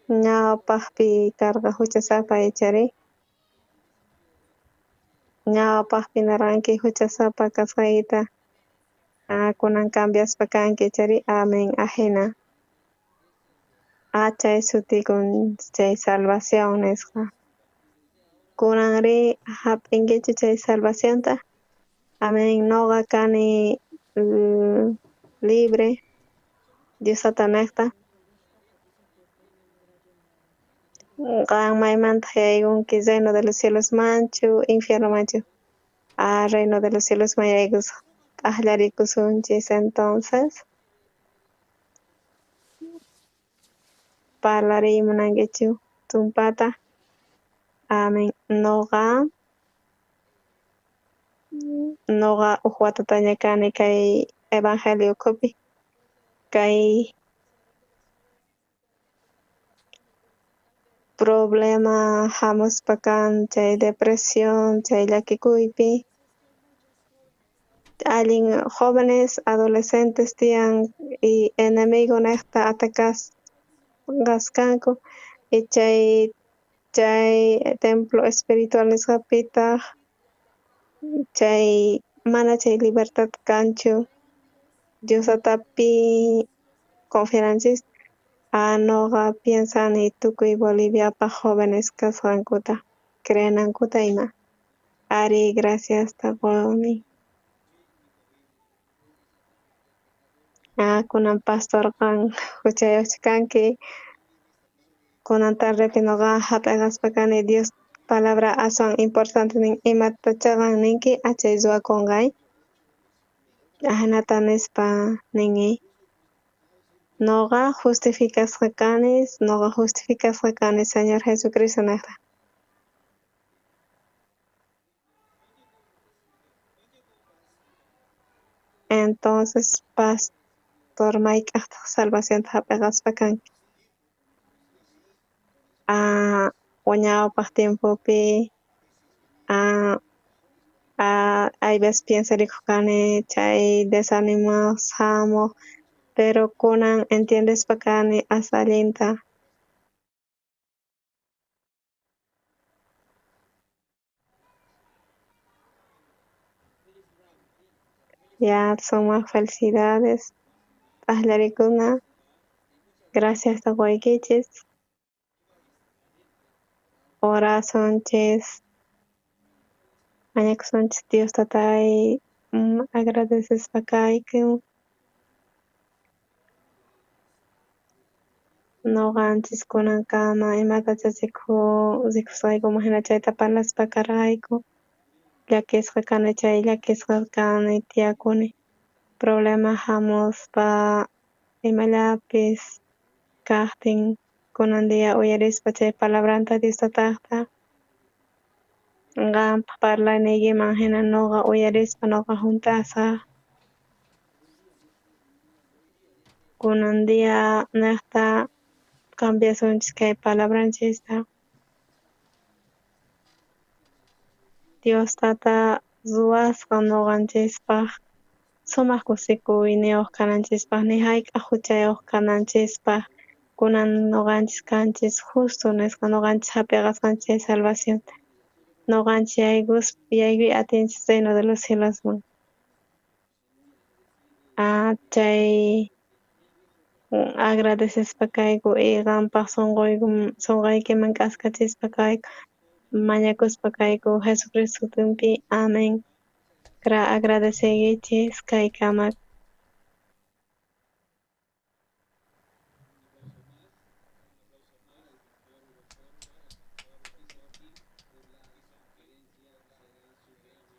C: Ñawpaqpi karqa huchasapa ichari. Ñawpaqpi naranki huchasapa kasqayta. Kunan cambiaspa kanki ichari. Amén, ajena. Chay sutikun chay salvación nisqa. Kunanri hap'inkichu chay salvacionta. Amén, noqa kani libre. Diosata niqta. Qan maymanta yaykunki reino de los cielos manchu, infierno manchu. Reino de los cielos mayaykus ajlarikusunchis entonces. Parlarimunankichu tumpata. Amén. Noqa uq watataña kani kay evangelio kupi. Kay problema hamuspa kan chay depresión, chay llakikuypi. Allin jóvenes, adolescentes tiyan y enemigo niqta atacasqanku y chay templo espiritual nisqapitaq chay mana chay libertad kanchu Diosatapi confiananchis. Noqa piensani tukuy Boliviapa jóvenes kasqankuta, creenankuta ima. Ari, gracias taquni. Kunan pastor kan huchayuqchu kanki. Kunan tardepi noqa hap'iqaspa kani Dios palabra aswan importante nin imata chaqan ninki achay ruwakunqay. Ahnata nispa ninmi. Noqa justificasqa kani Señor Jesucristo niqta. Entonces, pastor mayk'aqtaq salvacionta hap'iqaspa kanki. Ñawpaq tiempopi hay veces piensarikuq kani chay desanimados hamuq, pero kunan entiendespa kani asa allinta. Ya, sumaq felicidades. Paqllarikuna. Gracias taqwaykichis. Orasunchis. Mañakusunchis Diostatay agradecespa kayku. Noqanchis kunankama imatacha rikusqayku hina chayta parlaspa karqayku. Llakisqa kani tiyakuni. Problema hamuspa imallapis kaqtin kunan dia uyarispa chay palabranta Diostataqta. Qanpaq parlaniykiman hina noqa uyarispa noqa juntasqa. Kunan dia niqta cambiasunchis kay palabranchista. Diostata ruwasqa noqanchispaq sumaq kusikuyniyoq kananchispaq ni hayk'aq huchayuq kananchispaq kunan noqanchis kanchis justo nisqa noqanchis hap'iqasqanchis chay salvacionta. Noqanchis yaykuy atinchis reino de los cielosman. Chay agradecespa kayku y qanpaq sunquykiman k'askachispa kayku. Mañakuspa kayku Jesucristo sutinpi. Amén. Agradecikichis kaykamak.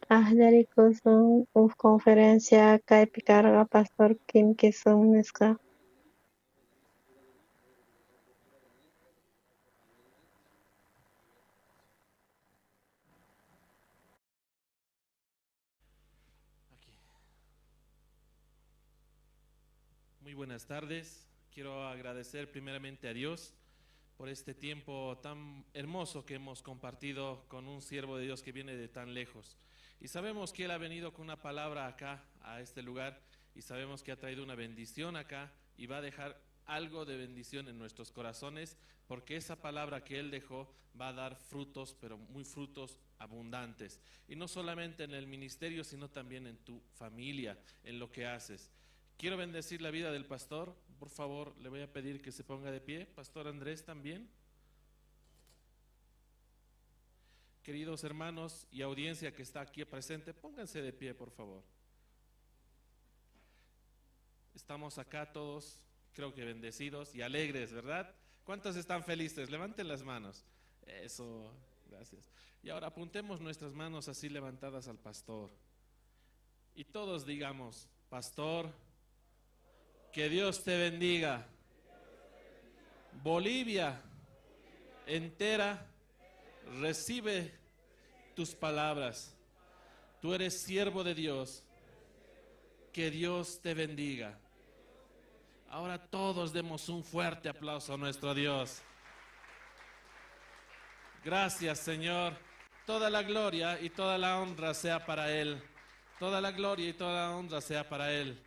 C: Ajlarikusun conferencia kaypi karqa pastor Kim Kisun nisqa.
E: Muy buenas tardes. Quiero agradecer primeramente a Dios por este tiempo tan hermoso que hemos compartido con un siervo de Dios que viene de tan lejos. Y sabemos que Él ha venido con una palabra acá, a este lugar, y sabemos que ha traído una bendición acá y va a dejar algo de bendición en nuestros corazones, porque esa palabra que Él dejó va a dar frutos, pero muy frutos abundantes. Y no solamente en el ministerio, sino también en tu familia, en lo que haces. Quiero bendecir la vida del pastor. Por favor, le voy a pedir que se ponga de pie. Pastor Andrés también. Queridos hermanos y audiencia que está aquí presente, pónganse de pie, por favor. Estamos acá todos, creo que bendecidos y alegres, ¿verdad? ¿Cuántos están felices? Levanten las manos. Eso, gracias. Y ahora apuntemos nuestras manos así levantadas al pastor. Y todos digamos: Pastor, que Dios te bendiga. Bolivia entera recibe tus palabras. Tú eres siervo de Dios. Que Dios te bendiga. Ahora todos demos un fuerte aplauso a nuestro Dios. Gracias, Señor. Toda la gloria y toda la honra sea para Él. Toda la gloria y toda la honra sea para Él.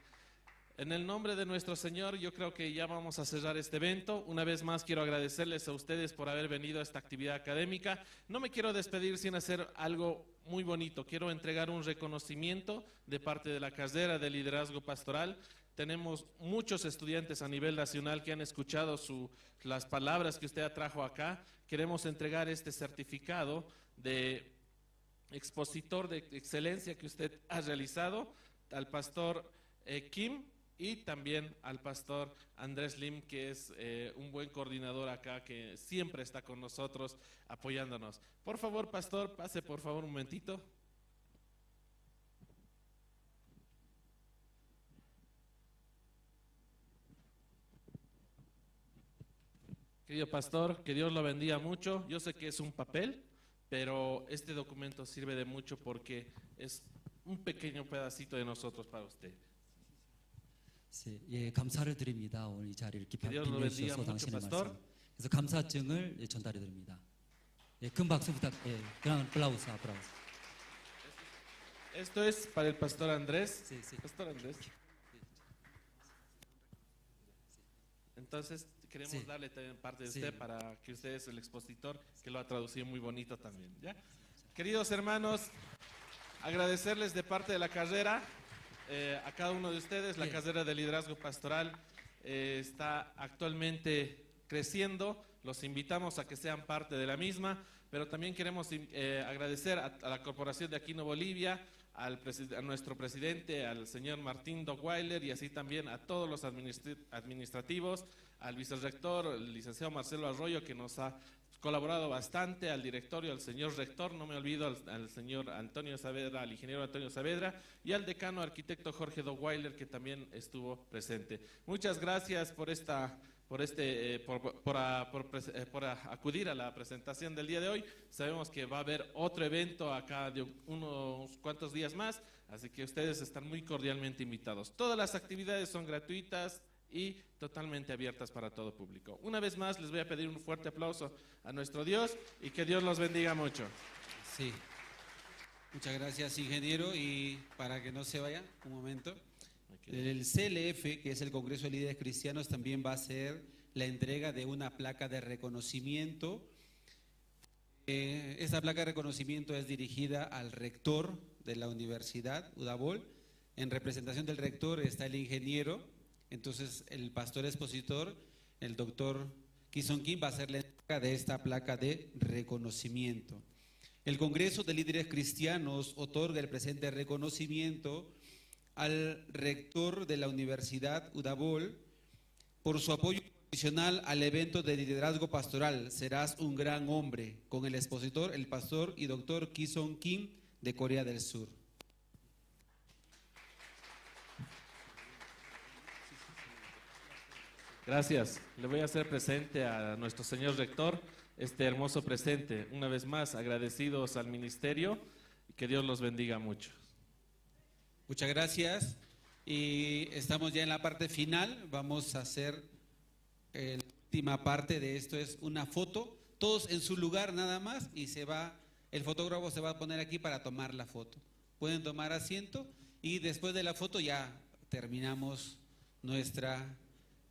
E: En el nombre de nuestro Señor, yo creo que ya vamos a cerrar este evento. Una vez más quiero agradecerles a ustedes por haber venido a esta actividad académica. No me quiero despedir sin hacer algo muy bonito. Quiero entregar un reconocimiento de parte de la carrera de liderazgo pastoral. Tenemos muchos estudiantes a nivel nacional que han escuchado las palabras que usted trajo acá. Queremos entregar este certificado de expositor de excelencia que usted ha realizado al pastor Kim y también al pastor Andrés Lim, que es un buen coordinador acá, que siempre está con nosotros apoyándonos. Por favor, pastor, pase por favor un momentito. Querido pastor, que Dios lo bendiga mucho. Yo sé que es un papel, pero este documento sirve de mucho porque es un pequeño pedacito de nosotros para usted.
A: 네, 예, 감사를 드립니다. 오늘 이 자리를
E: Dios lo bendiga
A: 빛내주셔서
E: mucho,
A: 당신의
E: pastor.
A: 말씀. 그래서 감사증을 전달해 드립니다. 예, 큰 박수 부탁. 예, 그냥 아플라우스.
E: Esto es para el pastor Andrés.
A: Sí, sí.
E: Pastor Andrés. Entonces queremos
A: Sí.
E: darle también parte de
A: Sí.
E: usted para que usted es el expositor, que lo ha traducido muy bonito también. ¿Ya? Queridos hermanos, agradecerles de parte de la carrera a cada uno de ustedes. La
A: Bien.
E: carrera de liderazgo pastoral está actualmente creciendo. Los invitamos a que sean parte de la misma, pero también queremos agradecer a la Corporación de Aquino Bolivia, a nuestro presidente, al señor Martín Dockweiler, y así también a todos los administrativos, al vicerrector, el licenciado Marcelo Arroyo, que nos ha colaborado bastante, al directorio, al señor rector, no me olvido, al señor Antonio Saavedra, al ingeniero Antonio Saavedra, y al decano arquitecto Jorge Dockweiler, que también estuvo presente. Muchas gracias por acudir a la presentación del día de hoy. Sabemos que va a haber otro evento acá de unos cuantos días más, así que ustedes están muy cordialmente invitados. Todas las actividades son gratuitas y totalmente abiertas para todo público. Una vez más les voy a pedir un fuerte aplauso a nuestro Dios y que Dios los bendiga mucho.
F: Sí. Muchas gracias, ingeniero. Y para que no se vaya, un momento. El CLF, que es el Congreso de Líderes Cristianos, también va a hacer la entrega de una placa de reconocimiento. Esta placa de reconocimiento es dirigida al rector de la Universidad Udabol. En representación del rector está el ingeniero. Entonces el pastor expositor, el doctor Ki-Sung Kim, va a hacer la entrega de esta placa de reconocimiento. El Congreso de Líderes Cristianos otorga el presente reconocimiento al rector de la Universidad Udabol por su apoyo adicional al evento de liderazgo pastoral Serás un gran hombre, con el expositor, el pastor y doctor Ki-Sung Kim de Corea del Sur.
E: Gracias. Le voy a hacer presente a nuestro señor rector este hermoso presente. Una vez más, agradecidos al ministerio y que Dios los bendiga mucho.
F: Muchas gracias. Y estamos ya en la parte final. Vamos a hacer la última parte de esto, es una foto. Todos en su lugar nada más, y el fotógrafo se va a poner aquí para tomar la foto. Pueden tomar asiento y después de la foto ya terminamos nuestra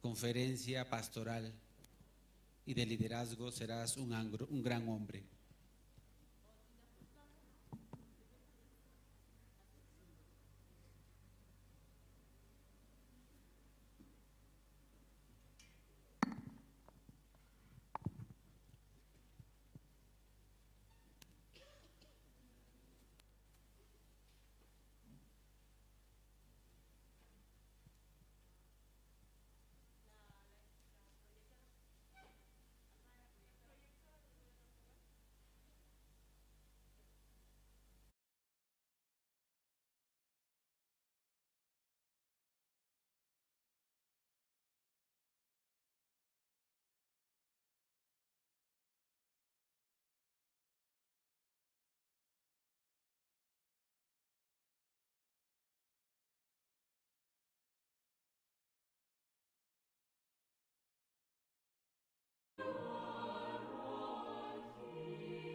F: conferencia pastoral y de liderazgo. Serás un gran hombre.